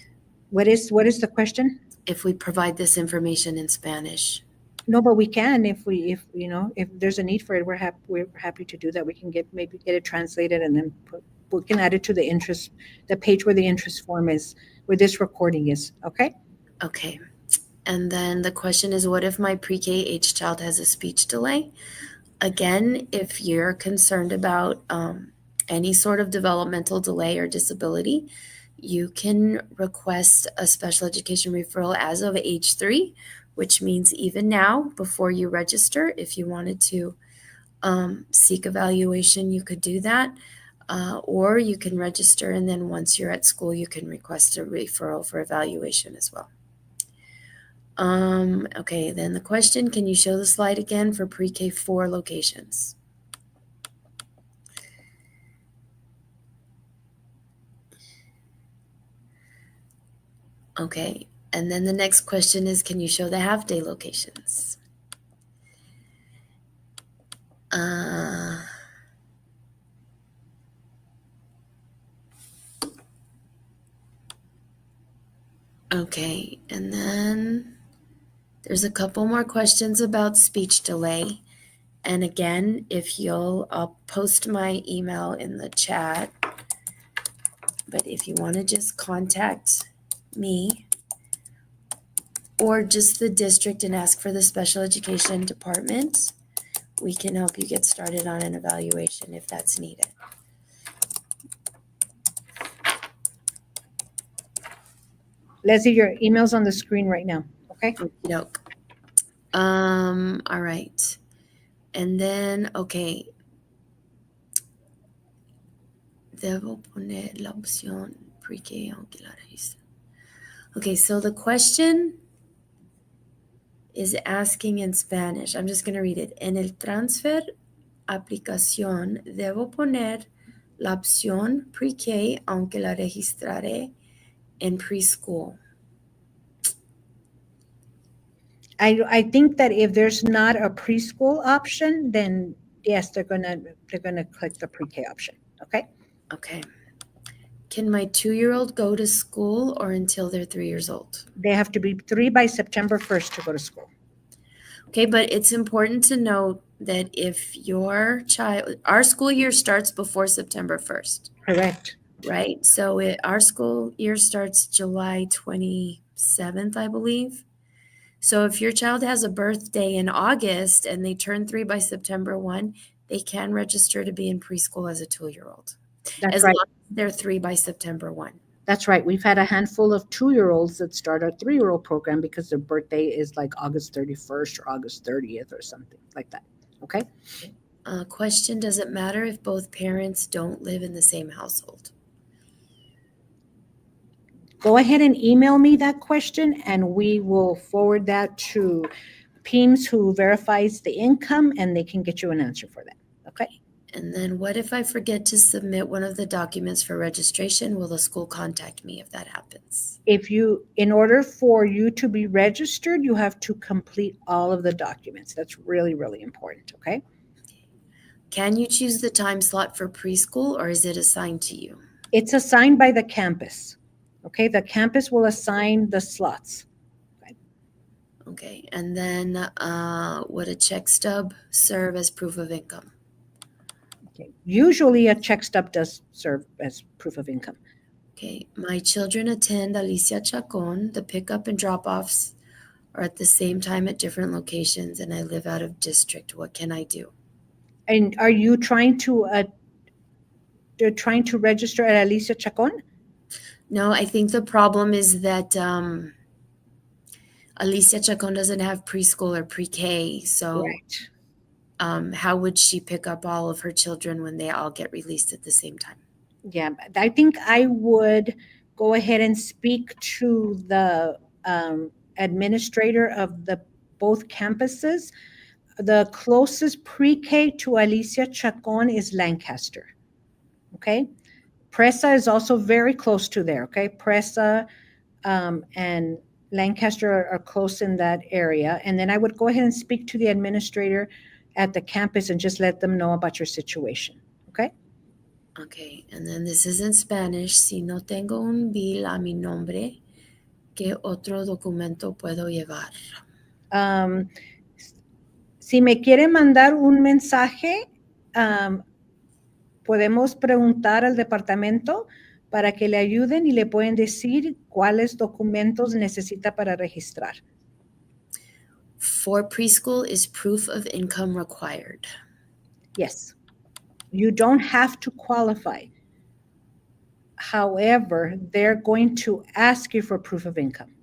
What is the question? if we provide this information in Spanish. No, but we can if there's a need for it. We're happy to do that. We can maybe get it translated and then we can add it to the page where the interest form is, where this recording is. Okay. Okay. And then the question is, what if my pre-K age child has a speech delay? Again, if you're concerned about any sort of developmental delay or disability, you can request a special education referral as of age 3, which means even now, before you register, if you wanted to seek evaluation, you could do that. Or you can register, and then once you're at school, you can request a referral for evaluation as well. Okay, then the question, can you show the slide again for pre-K 4 locations? Okay, and then the next question is, can you show the half-day locations? Okay, and then there's a couple more questions about speech delay. And again, I'll post my email in the chat. But if you want to just contact me or just the district and ask for the special education department, we can help you get started on an evaluation if that's needed. Leslie, your email's on the screen right now. Okay. Nope. All right. And then, okay. Debo poner la opción pre-K aunque la registre. Okay, so the question is asking in Spanish. I'm just going to read it. En el transfer aplicación debo poner la opción pre-K aunque la registraré en preschool. I think that if there's not a preschool option, then yes, they're gonna click the pre-K option. Okay. Okay. Can my 2-year-old go to school or until they're 3 years old? They have to be 3 by September 1st to go to school. Okay, but it's important to note that if your child, our school year starts before September 1st. Correct. Right? So our school year starts July 27th, I believe. So if your child has a birthday in August and they turn 3 by September 1, they can register to be in preschool as a 2-year-old. That's right. Long as they're 3 by September 1. That's right. We've had a handful of 2-year-olds that start our 3-year-old program because their birthday is like August 31st or August 30th or something like that. Okay. Question, does it matter if both parents don't live in the same household? Go ahead and email me that question and we will forward that to PEEMS who verifies the income and they can get you an answer for that. Okay. And then what if I forget to submit one of the documents for registration? Will the school contact me if that happens? In order for you to be registered, you have to complete all of the documents. That's really, really important. Okay. Can you choose the time slot for preschool or is it assigned to you? It's assigned by the campus. Okay. The campus will assign the slots. Okay. And then would a check stub serve as proof of income? Okay. Usually a check stub does serve as proof of income. Okay. My children attend Alicia Chacon. The pickup and drop-offs are at the same time at different locations and I live out of district. What can I do? And are you trying to register at Alicia Chacon? No, I think the problem is that Alicia Chacon doesn't have preschool or pre-K, so Right. how would she pick up all of her children when they all get released at the same time? Yeah, but I think I would go ahead and speak to the administrator of the both campuses. The closest pre-K to Alicia Chacon is Lancaster. Okay. Presa is also very close to there. Okay. Presa and Lancaster are close in that area. And then I would go ahead and speak to the administrator at the campus and just let them know about your situation. Okay. Okay, and then this is in Spanish. Si no tengo un bill a mi nombre, ¿qué otro documento puedo llevar? Si me quiere mandar un mensaje, podemos preguntar al departamento para que le ayuden y le pueden decir cuáles documentos necesita para registrar. For preschool, is proof of income required? Yes. You don't have to qualify. However, they're going to ask you for proof of income.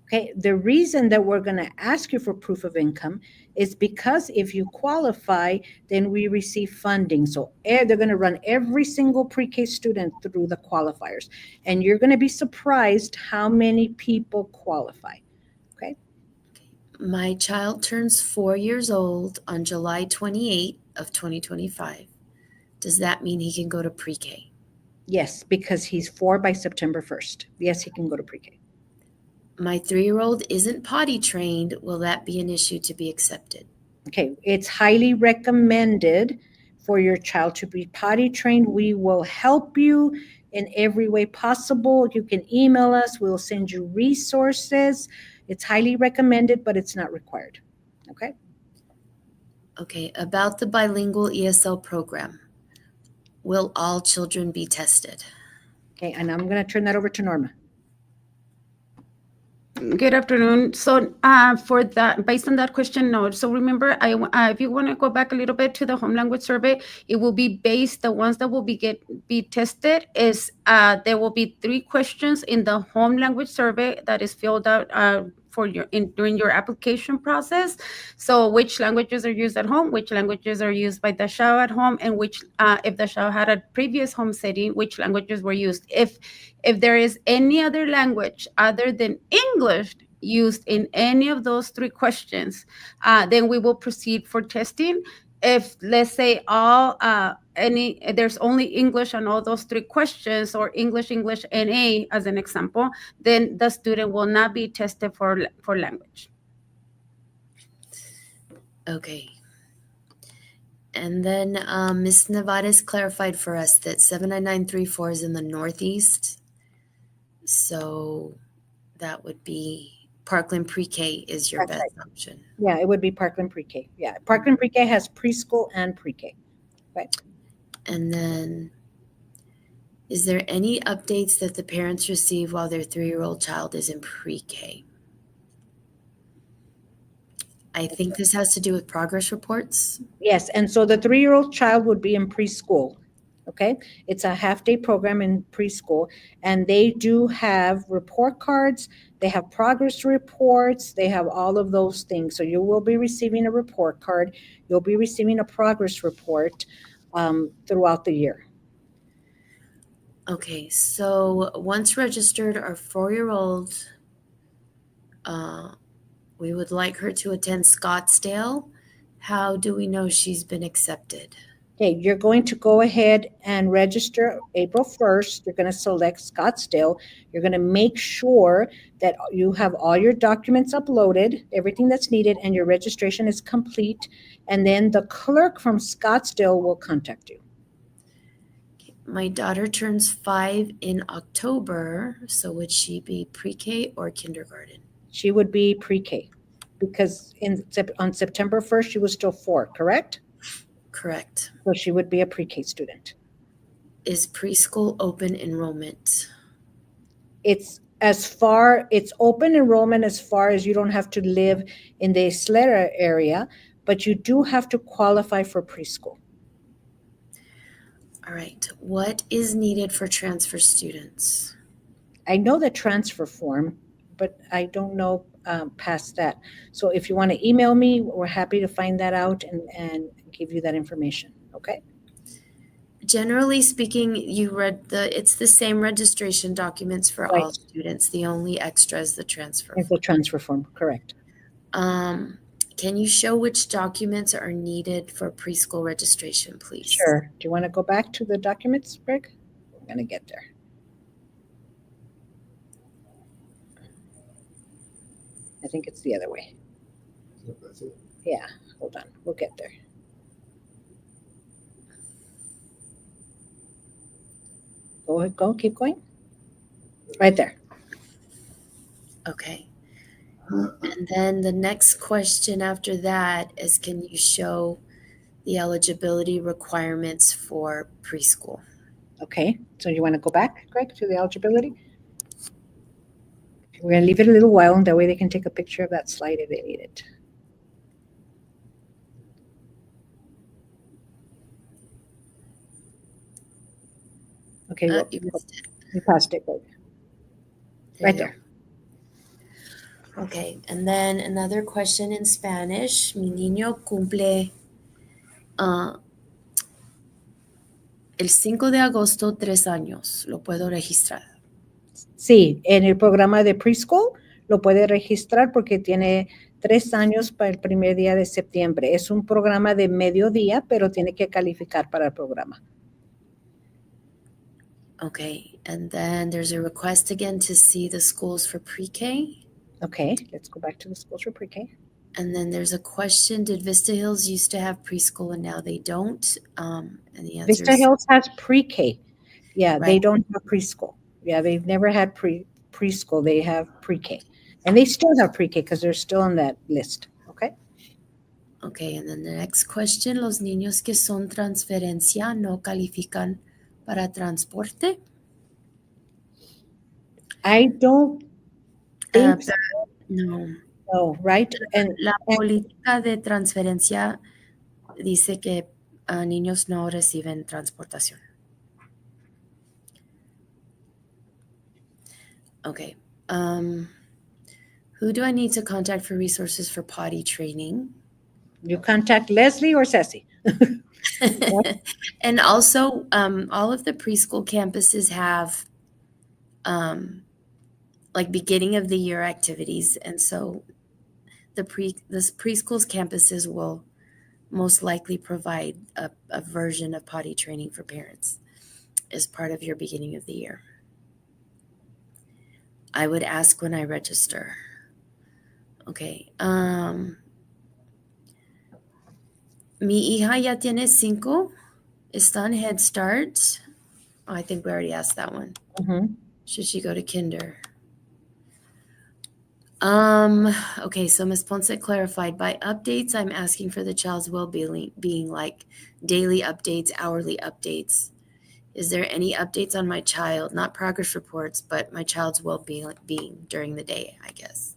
Okay, the reason that we're going to ask you for proof of income is because if you qualify, then we receive funding. So they're going to run every single pre-K student through the qualifiers. And you're going to be surprised how many people qualify. Okay. My child turns 4 years old on July 28 of 2025. Does that mean he can go to pre-K? Yes, because he's 4 by September 1st. Yes, he can go to pre-K. My 3-year-old isn't potty trained. Will that be an issue to be accepted? Okay, it's highly recommended for your child to be potty trained. We will help you in every way possible. You can email us. We'll send you resources. It's highly recommended, but it's not required. Okay? Okay, about the bilingual ESL program. Will all children be tested? Okay, and I'm going to turn that over to Norma. Good afternoon. So for that, based on that question, no. So remember, if you want to go back a little bit to the home language survey, it will be based, the ones that will be tested is there will be 3 questions in the home language survey that is filled out during your application process. So which languages are used at home, which languages are used by the child at home, and which if the child had a previous home setting, which languages were used. If there is any other language other than English used in any of those 3 questions, then we will proceed for testing. If, let's say, there's only English on all those 3 questions, or English, NA as an example, then the student will not be tested for language. Okay. And then Ms. Nevares clarified for us that 79934 is in the Northeast. So that would be Parkland Pre-K is your That's best right. option. Yeah, it would be Parkland Pre-K. Yeah, Parkland Pre-K has preschool and pre-K. Right. And then, is there any updates that the parents receive while their 3-year-old child is in pre-K? I think this has to do with progress reports. Yes, and so the 3-year-old child would be in preschool. Okay, it's a half-day program in preschool, and they do have report cards. They have progress reports. They have all of those things. So you will be receiving a report card. You'll be receiving a progress report throughout the year. Okay, so once registered, our 4-year-old, we would like her to attend Scottsdale. How do we know she's been accepted? Okay, you're going to go ahead and register April 1st. You're going to select Scottsdale. You're going to make sure that you have all your documents uploaded, everything that's needed, and your registration is complete. And then the clerk from Scottsdale will contact you. My daughter turns 5 in October. So would she be pre-K or kindergarten? She would be pre-K because on September 1st, she was still 4, correct? Correct. So she would be a pre-K student. Is preschool open enrollment? It's open enrollment as far as you don't have to live in the Isleta area, but you do have to qualify for preschool. All right. What is needed for transfer students? I know the transfer form, but I don't know past that. So if you want to email me, we're happy to find that out and give you that information. Okay? Generally speaking, it's the same registration documents for all Right. students. The only extra is the transfer It's form. the transfer form, correct. Can you show which documents are needed for preschool registration, please? Sure. Do you want to go back to the documents, Greg? We're going to get there. I think it's the other way. That's it. Yeah, hold on. We'll get there. Go, keep going. Right there. Okay. And then the next question after that is, can you show the eligibility requirements for preschool? Okay, so you want to go back, Greg, to the eligibility? We're going to leave it a little while, and that way they can take a picture of that slide if they need it. Okay, you passed it, Greg. Right there. Okay, and then another question in Spanish. Mi niño cumple el 5 de agosto 3 años. ¿Lo puedo registrar? Sí, en el programa de preschool lo puede registrar porque tiene 3 años para el primer día de septiembre. Es un programa de mediodía, pero tiene que calificar para el programa. Okay, and then there's a request again to see the schools for pre-K. Okay, let's go back to the schools for pre-K. And then there's a question, did Vista Hills used to have preschool and now they don't? And the answer Vista is Hills has pre-K. Yeah, they Right. don't have preschool. Yeah, they've never had preschool. They have pre-K. And they still have pre-K because they're still on that list. Okay? Okay, and then the next question, los niños que son transferencia no califican para transporte. I don't think so. No. No, right? And La política de transferencia dice que niños no reciben transportación. Okay. Who do I need to contact for resources for potty training? you contact Leslie or Ceci. And also, all of the preschool campuses have like beginning of the year activities, and so the preschool's campuses will most likely provide a version of potty training for parents as part of your beginning of the year. I would ask when I register. Okay. Mi hija ya tiene 5. Está en Head Start. Oh, I think we already asked that one. Mm-hmm. Should she go to kinder? Okay, so Ms. Ponce clarified, by updates, I'm asking for the child's well-being, like daily updates, hourly updates. Is there any updates on my child? Not progress reports, but my child's well-being during the day, I guess.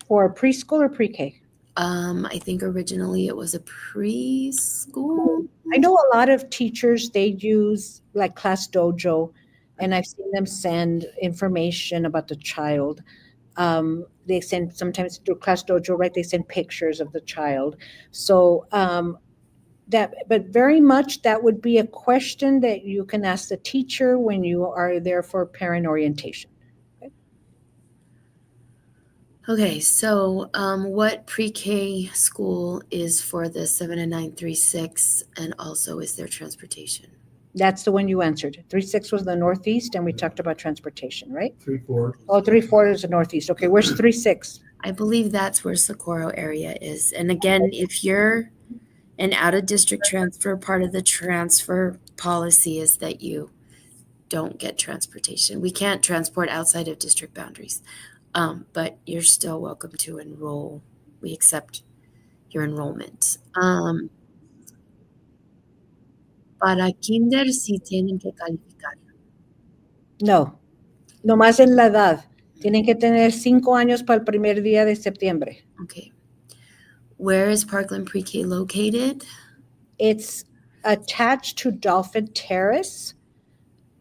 For preschool or pre-K? I think originally it was a preschool. I know a lot of teachers, they use like Class Dojo, and I've seen them send information about the child. They send sometimes through Class Dojo, right? They send pictures of the child. So but very much that would be a question that you can ask the teacher when you are there for parent orientation. Okay, so what pre-K school is for the 7 and 936, and also is there transportation? That's the one you answered. 3-6 was the Northeast, and we talked about transportation, right? 3-4. Oh, 3-4 is the Northeast. Okay, where's 3-6? I believe that's where Socorro area is. And again, if you're an out-of-district transfer, part of the transfer policy is that you don't get transportation. We can't transport outside of district boundaries. But you're still welcome to enroll. We accept your enrollment. Para kinder sí tienen que calificar. No, nomás en la edad. Tienen que tener 5 años para el primer día de septiembre. Okay. Where is Parkland Pre-K located? It's attached to Dolphin Terrace.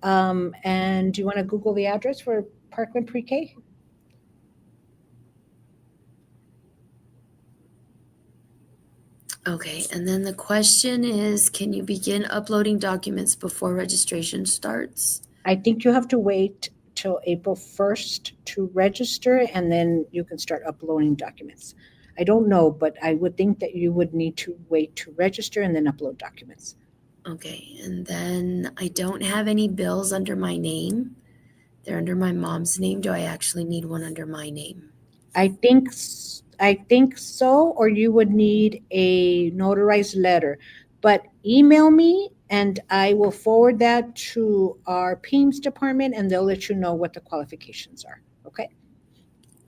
And do you want to Google the address for Parkland Pre-K? Okay, and then the question is, can you begin uploading documents before registration starts? I think you have to wait till April 1st to register, and then you can start uploading documents. I don't know, but I would think that you would need to wait to register and then upload documents. Okay, and then I don't have any bills under my name. They're under my mom's name. Do I actually need one under my name? I think so, or you would need a notarized letter. But email me and I will forward that to our PEMS department and they'll let you know what the qualifications are. Okay?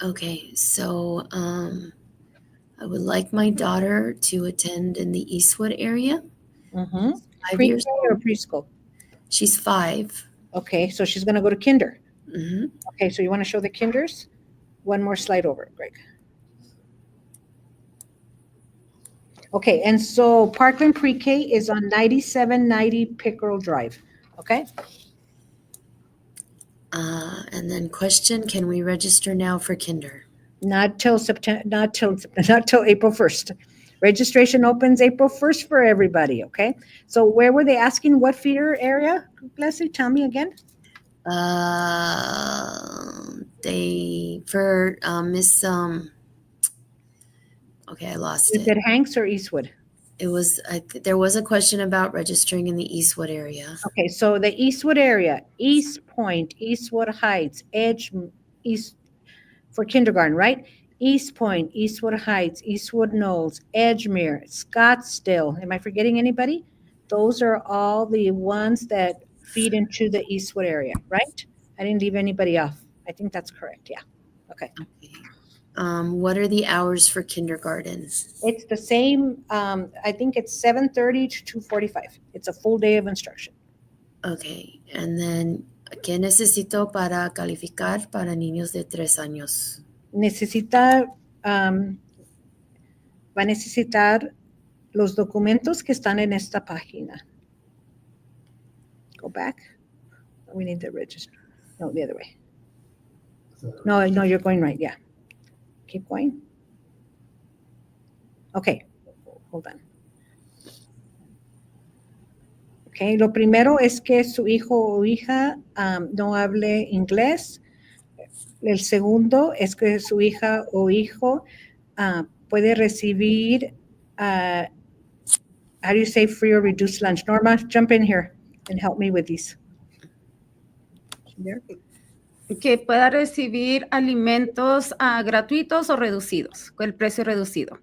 Okay, so I would like my daughter to attend in the Eastwood area. Mm-hmm. 5 Pre-K years or old. preschool? She's 5. Okay, so she's going to go to kinder. Mm-hmm. Okay, so you want to show the kinders? One more slide over, Greg. Okay, and so Parkland Pre-K is on 9790 Pickerel Drive. Okay? And then question, can we register now for kinder? Not till April 1st. Registration opens April 1st for everybody, okay? So where were they asking, what feeder area? Leslie, tell me again. They for Miss okay, I lost Is it. it Hanks or Eastwood? It was there was a question about registering in the Eastwood area. Okay, so the Eastwood area, East Point, Eastwood Heights, East for kindergarten, right? East Point, Eastwood Heights, Eastwood Knolls, Edgemere, Scottsdale. Am I forgetting anybody? Those are all the ones that feed into the Eastwood area, right? I didn't leave anybody off. I think that's correct. Yeah. Okay. What are the hours for kindergarten? It's the same. I think it's 7:30 to 2:45. It's a full day of instruction. Okay. And then, ¿qué necesito para calificar para niños de 3 años? Va a necesitar los documentos que están en esta página. Go back. We need to register. No, the other way. No, you're going right. Yeah. Keep going. Okay. Hold on. Okay. Lo primero es que su hijo o hija no hable inglés. El segundo es que su hija o hijo puede recibir, how do you say free or reduced lunch? Norma, jump in here and help me with these. There. Que pueda recibir alimentos gratuitos o reducidos, con el precio reducido.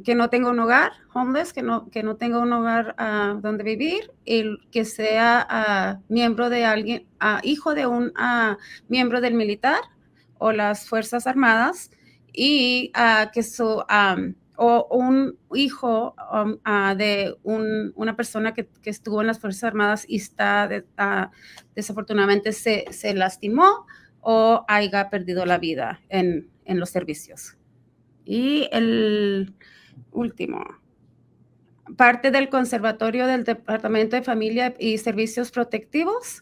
Que no tenga un hogar, homeless, que no tenga un hogar donde vivir, y que sea miembro de alguien, hijo de un miembro del militar o las Fuerzas Armadas, y que o un hijo de una persona que estuvo en las Fuerzas Armadas y está desafortunadamente se lastimó o haya perdido la vida en los servicios. Y el último, parte del Conservatorio del Departamento de Familia y Servicios Protectivos,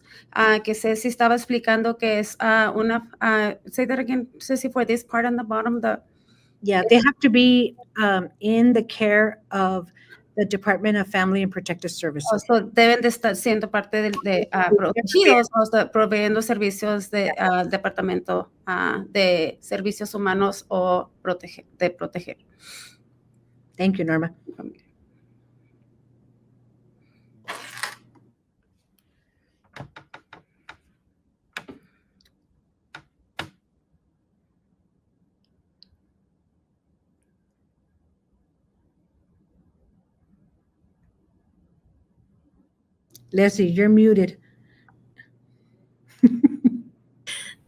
que Ceci estaba explicando que es say that again, Ceci, for this part on the bottom, Yeah, they have to be in the care of the Department of Family and Protective Services. So deben de estar siendo parte de protegidos, o sea, proveyendo servicios de Departamento de Servicios Humanos o de proteger. Thank you, Norma. Leslie, you're muted.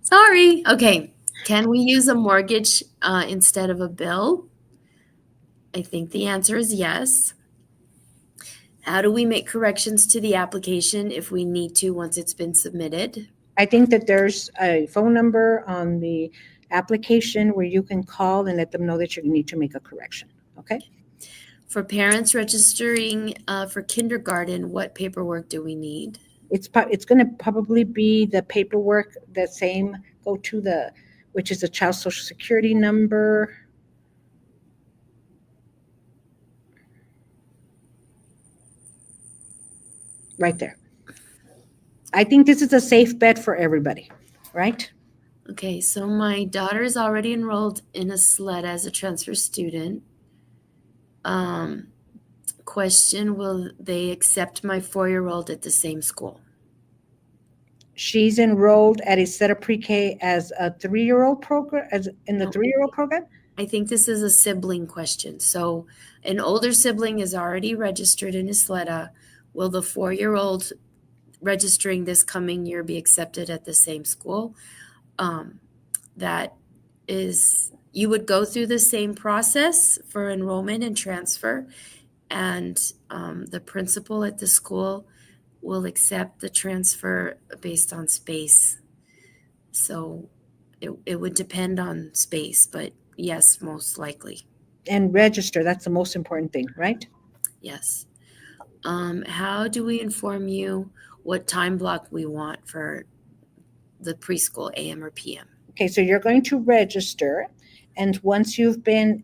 Sorry. Okay. Can we use a mortgage instead of a bill? I think the answer is yes. How do we make corrections to the application if we need to once it's been submitted? I think that there's a phone number on the application where you can call and let them know that you need to make a correction. Okay? For parents registering for kindergarten, what paperwork do we need? It's going to probably be the paperwork, the same go to which is the child social security number. Right there. I think this is a safe bet for everybody, right? Okay, so my daughter is already enrolled in a SLED as a transfer student. Question, will they accept my 4-year-old at the same school? She's enrolled at a set of pre-K as a 3-year-old program, as in the No. 3-year-old program? I think this is a sibling question. So an older sibling is already registered in Isleta. Will the 4-year-old registering this coming year be accepted at the same school? That is, you would go through the same process for enrollment and transfer, and the principal at the school will accept the transfer based on space. So it would depend on space, but yes, most likely. And register, that's the most important thing, right? Yes. How do we inform you what time block we want for the preschool, AM or PM? Okay, so you're going to register, and once you've been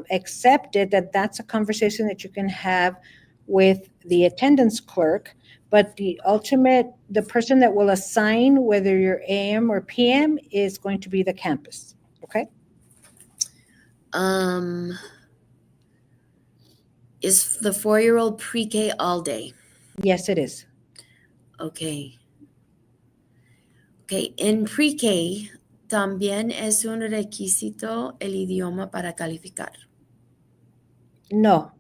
accepted, that's a conversation that you can have with the attendance clerk. But the person that will assign whether you're AM or PM is going to be the campus. Okay. Is the 4-year-old pre-K all day? Yes, it is. Okay. Okay, en pre-K también es un requisito el idioma para calificar. No.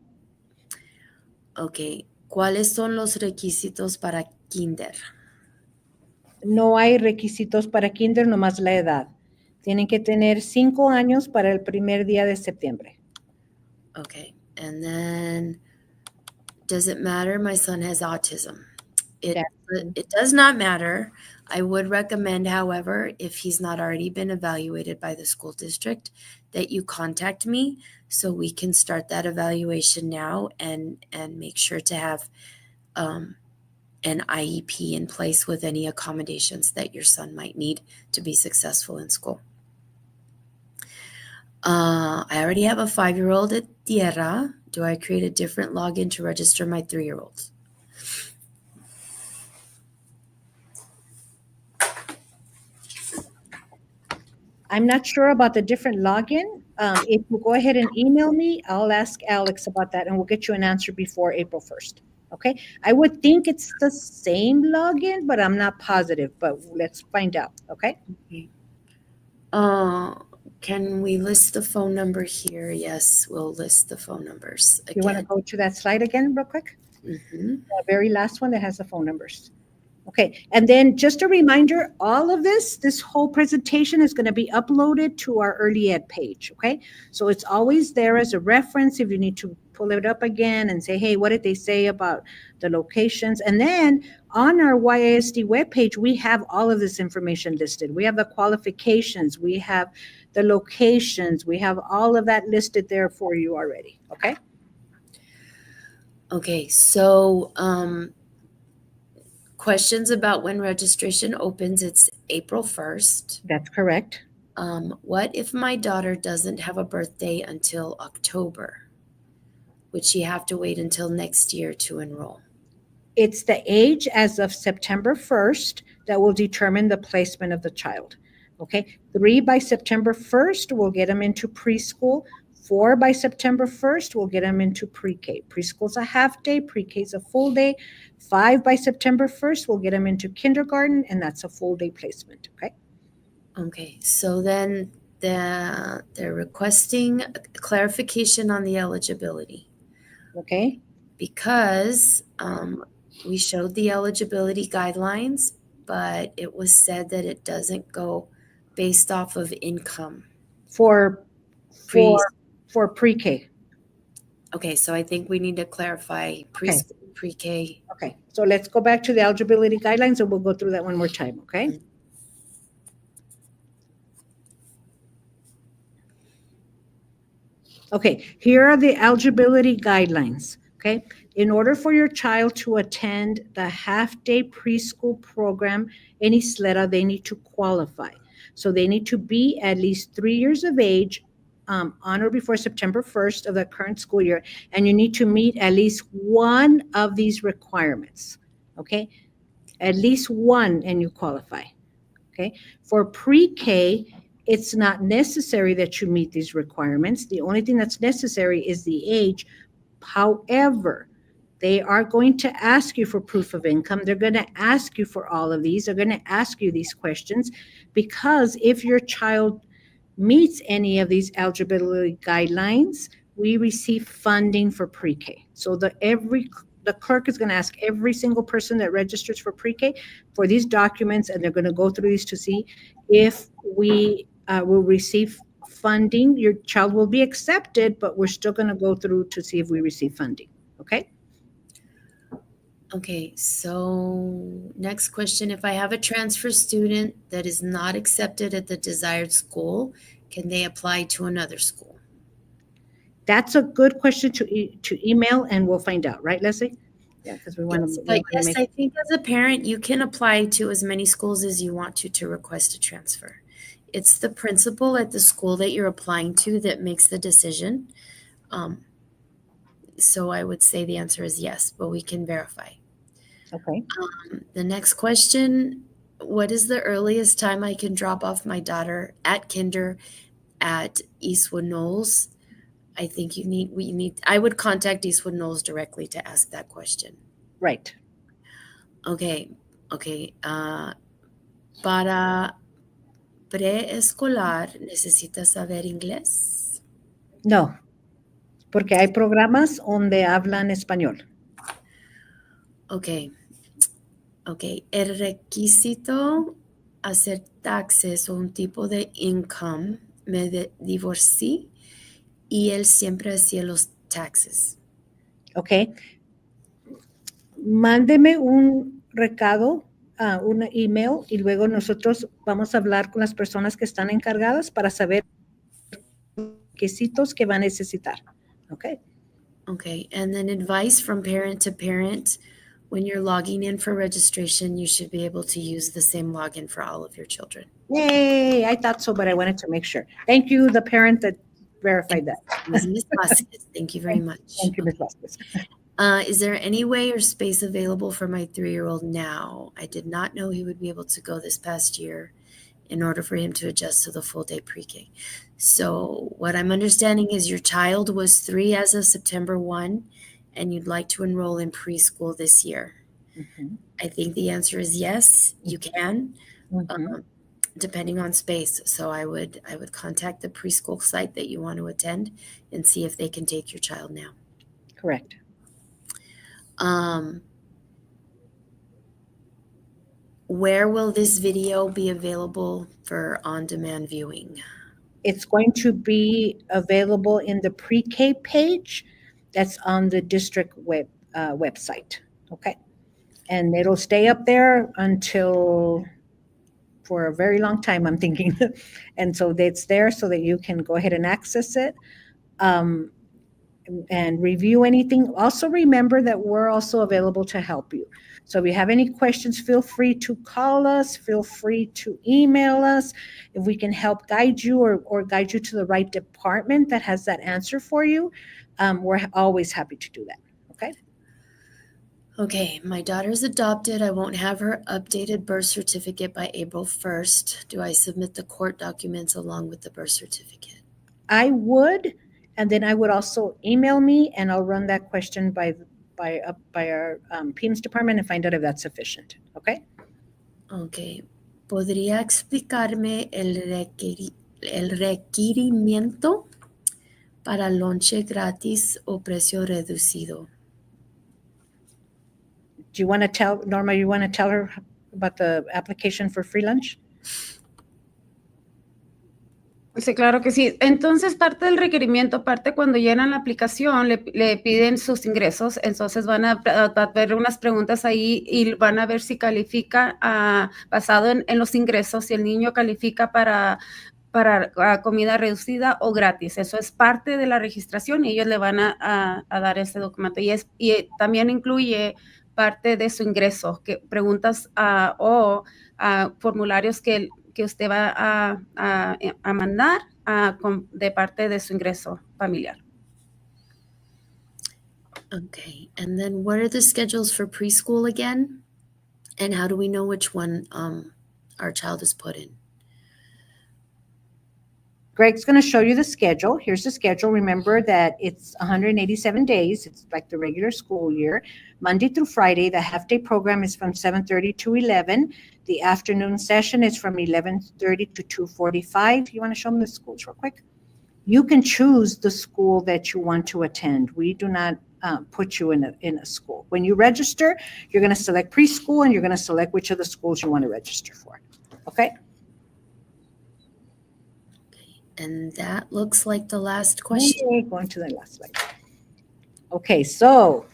Ok, ¿cuáles son los requisitos para kinder? No hay requisitos para kinder, nomás la edad. Tienen que tener 5 años para el primer día de septiembre. Okay, and then does it matter? My son has autism. It does not matter. I would recommend, however, if he's not already been evaluated by the school district, that you contact me so we can start that evaluation now and make sure to have an IEP in place with any accommodations that your son might need to be successful in school. I already have a 5-year-old at Tierra. Do I create a different login to register my 3-year-old? I'm not sure about the different login. If you go ahead and email me, I'll ask Alex about that and we'll get you an answer before April 1st. Okay? I would think it's the same login, but I'm not positive, but let's find out. Okay? Can we list the phone number here? Yes, we'll list the phone numbers again. You want to go to that slide again real quick? Mm-hmm. The very last one that has the phone numbers. Okay, and then just a reminder, all of this whole presentation is going to be uploaded to our early ed page, okay? So it's always there as a reference if you need to pull it up again and say, hey, what did they say about the locations? And then on our YISD webpage, we have all of this information listed. We have the qualifications, we have the locations, we have all of that listed there for you already, okay? Okay, so questions about when registration opens, it's April 1st. That's correct. What if my daughter doesn't have a birthday until October? Would she have to wait until next year to enroll? It's the age as of September 1st that will determine the placement of the child. Okay, 3 by September 1st, we'll get them into preschool. 4 by September 1st, we'll get them into pre-K. Preschool's a half day, pre-K's a full day. 5 by September 1st, we'll get them into kindergarten, and that's a full day placement, okay? Okay, so then they're requesting clarification on the eligibility. Okay. Because we showed the eligibility guidelines, but it was said that it doesn't go based off of income. For pre-K. Okay, so I think we need to clarify preschool, pre-K. Okay, so let's go back to the eligibility guidelines and we'll go through that one more time, okay? Mm-hmm. Okay, here are the eligibility guidelines, okay? In order for your child to attend the half-day preschool program in Isleta, they need to qualify. So they need to be at least 3 years of age on or before September 1st of the current school year, and you need to meet at least one of these requirements, okay? At least one, and you qualify, okay? For pre-K, it's not necessary that you meet these requirements. The only thing that's necessary is the age. However, they are going to ask you for proof of income. They're going to ask you for all of these. They're going to ask you these questions because if your child meets any of these eligibility guidelines, we receive funding for pre-K. So the clerk is going to ask every single person that registers for pre-K for these documents, and they're going to go through these to see if we will receive funding. Your child will be accepted, but we're still going to go through to see if we receive funding. Okay? Okay, so next question. If I have a transfer student that is not accepted at the desired school, can they apply to another school? That's a good question to email, and we'll find out, right, Leslie? Yeah, because we want Yes, to. but yes, I think as a parent, you can apply to as many schools as you want to request a transfer. It's the principal at the school that you're applying to that makes the decision. So I would say the answer is yes, but we can verify. Okay. The next question, what is the earliest time I can drop off my daughter at kinder at Eastwood Knolls? I think I would contact Eastwood Knolls directly to ask that question. Right. Okay. Para preescolar, ¿necesitas saber inglés? No, porque hay programas donde hablan español. Ok. El requisito hacer taxes o un tipo de income, me divorcié y él siempre hacía los taxes. Ok. Mándeme un recado, un email, y luego nosotros vamos a hablar con las personas que están encargadas para saber requisitos que va a necesitar. Ok. Okay, and then advice from parent to parent. When you're logging in for registration, you should be able to use the same login for all of your children. Yay, I thought so, but I wanted to make sure. Thank you, the parent that verified that. Ms. Vasquez, thank you very much. Thank you, Ms. Vasquez. Is there any way or space available for my 3-year-old now? I did not know he would be able to go this past year in order for him to adjust to the full day pre-K. So what I'm understanding is your child was 3 as of September 1, and you'd like to enroll in preschool this year. Mhm. I think the answer is yes, you can, Mhm. depending on space. So I would contact the preschool site that you want to attend and see if they can take your child now. Correct. Where will this video be available for on-demand viewing? It's going to be available in the pre-K page that's on the district website. Okay. And it'll stay up there until for a very long time, I'm thinking. And so it's there so that you can go ahead and access it. And review anything. Also remember that we're also available to help you. So if you have any questions, feel free to call us, feel free to email us. If we can help guide you or guide you to the right department that has that answer for you, we're always happy to do that. Okay? Okay, my daughter's adopted. I won't have her updated birth certificate by April 1st. Do I submit the court documents along with the birth certificate? I would, and then I would also email me, and I'll run that question by our PIMS department and find out if that's sufficient. Okay? Okay. ¿Podría explicarme el requerimiento para lonche gratis o precio reducido? Do you want to tell, Norma, you want to tell her about the application for free lunch? Sí, claro que sí. Entonces, parte del requerimiento, parte cuando llenan la aplicación, le piden sus ingresos, entonces van a ver unas preguntas ahí y van a ver si califica basado en los ingresos, si el niño califica para comida reducida o gratis. Eso es parte de la registración y ellos le van a dar ese documento. Y también incluye parte de su ingreso, que preguntas o formularios que que usted va a mandar de parte de su ingreso familiar. Okay, and then what are the schedules for preschool again? And how do we know which one our child is put in? Greg's going to show you the schedule. Here's the schedule. Remember that it's 187 days. It's like the regular school year. Monday through Friday, the half-day program is from 7:30 to 11. The afternoon session is from 11:30 to 2:45. You want to show them the schools real quick? You can choose the school that you want to attend. We do not put you in a school. When you register, you're going to select preschool, and you're going to select which of the schools you want to register for. Okay? And that looks like the last question. Okay, going to the last slide. Okay, so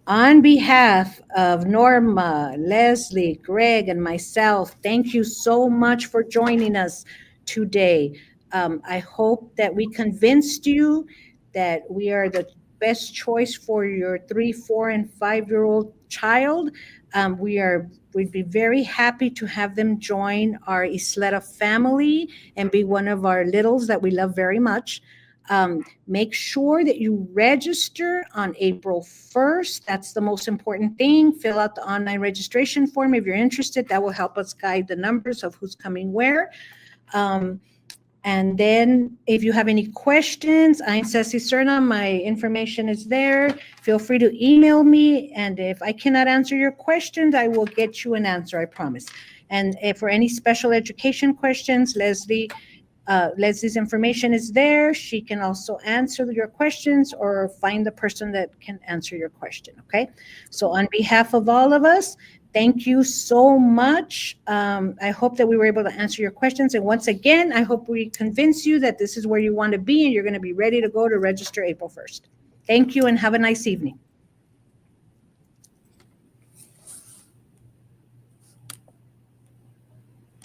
on behalf of Norma, Leslie, Greg, and myself, thank you so much for joining us today. I hope that we convinced you that we are the best choice for your 3, 4, and 5-year-old child. We'd be very happy to have them join our Isleta family and be one of our littles that we love very much. Make sure that you register on April 1st. That's the most important thing. Fill out the online registration form if you're interested. That will help us guide the numbers of who's coming where. And then if you have any questions, I'm Ceci Cerna. My information is there. Feel free to email me. And if I cannot answer your questions, I will get you an answer, I promise. And if for any special education questions, Leslie's information is there. She can also answer your questions or find the person that can answer your question, okay? So on behalf of all of us, thank you so much. I hope that we were able to answer your questions. And once again, I hope we convince you that this is where you want to be and you're going to be ready to go to register April 1st. Thank you and have a nice evening.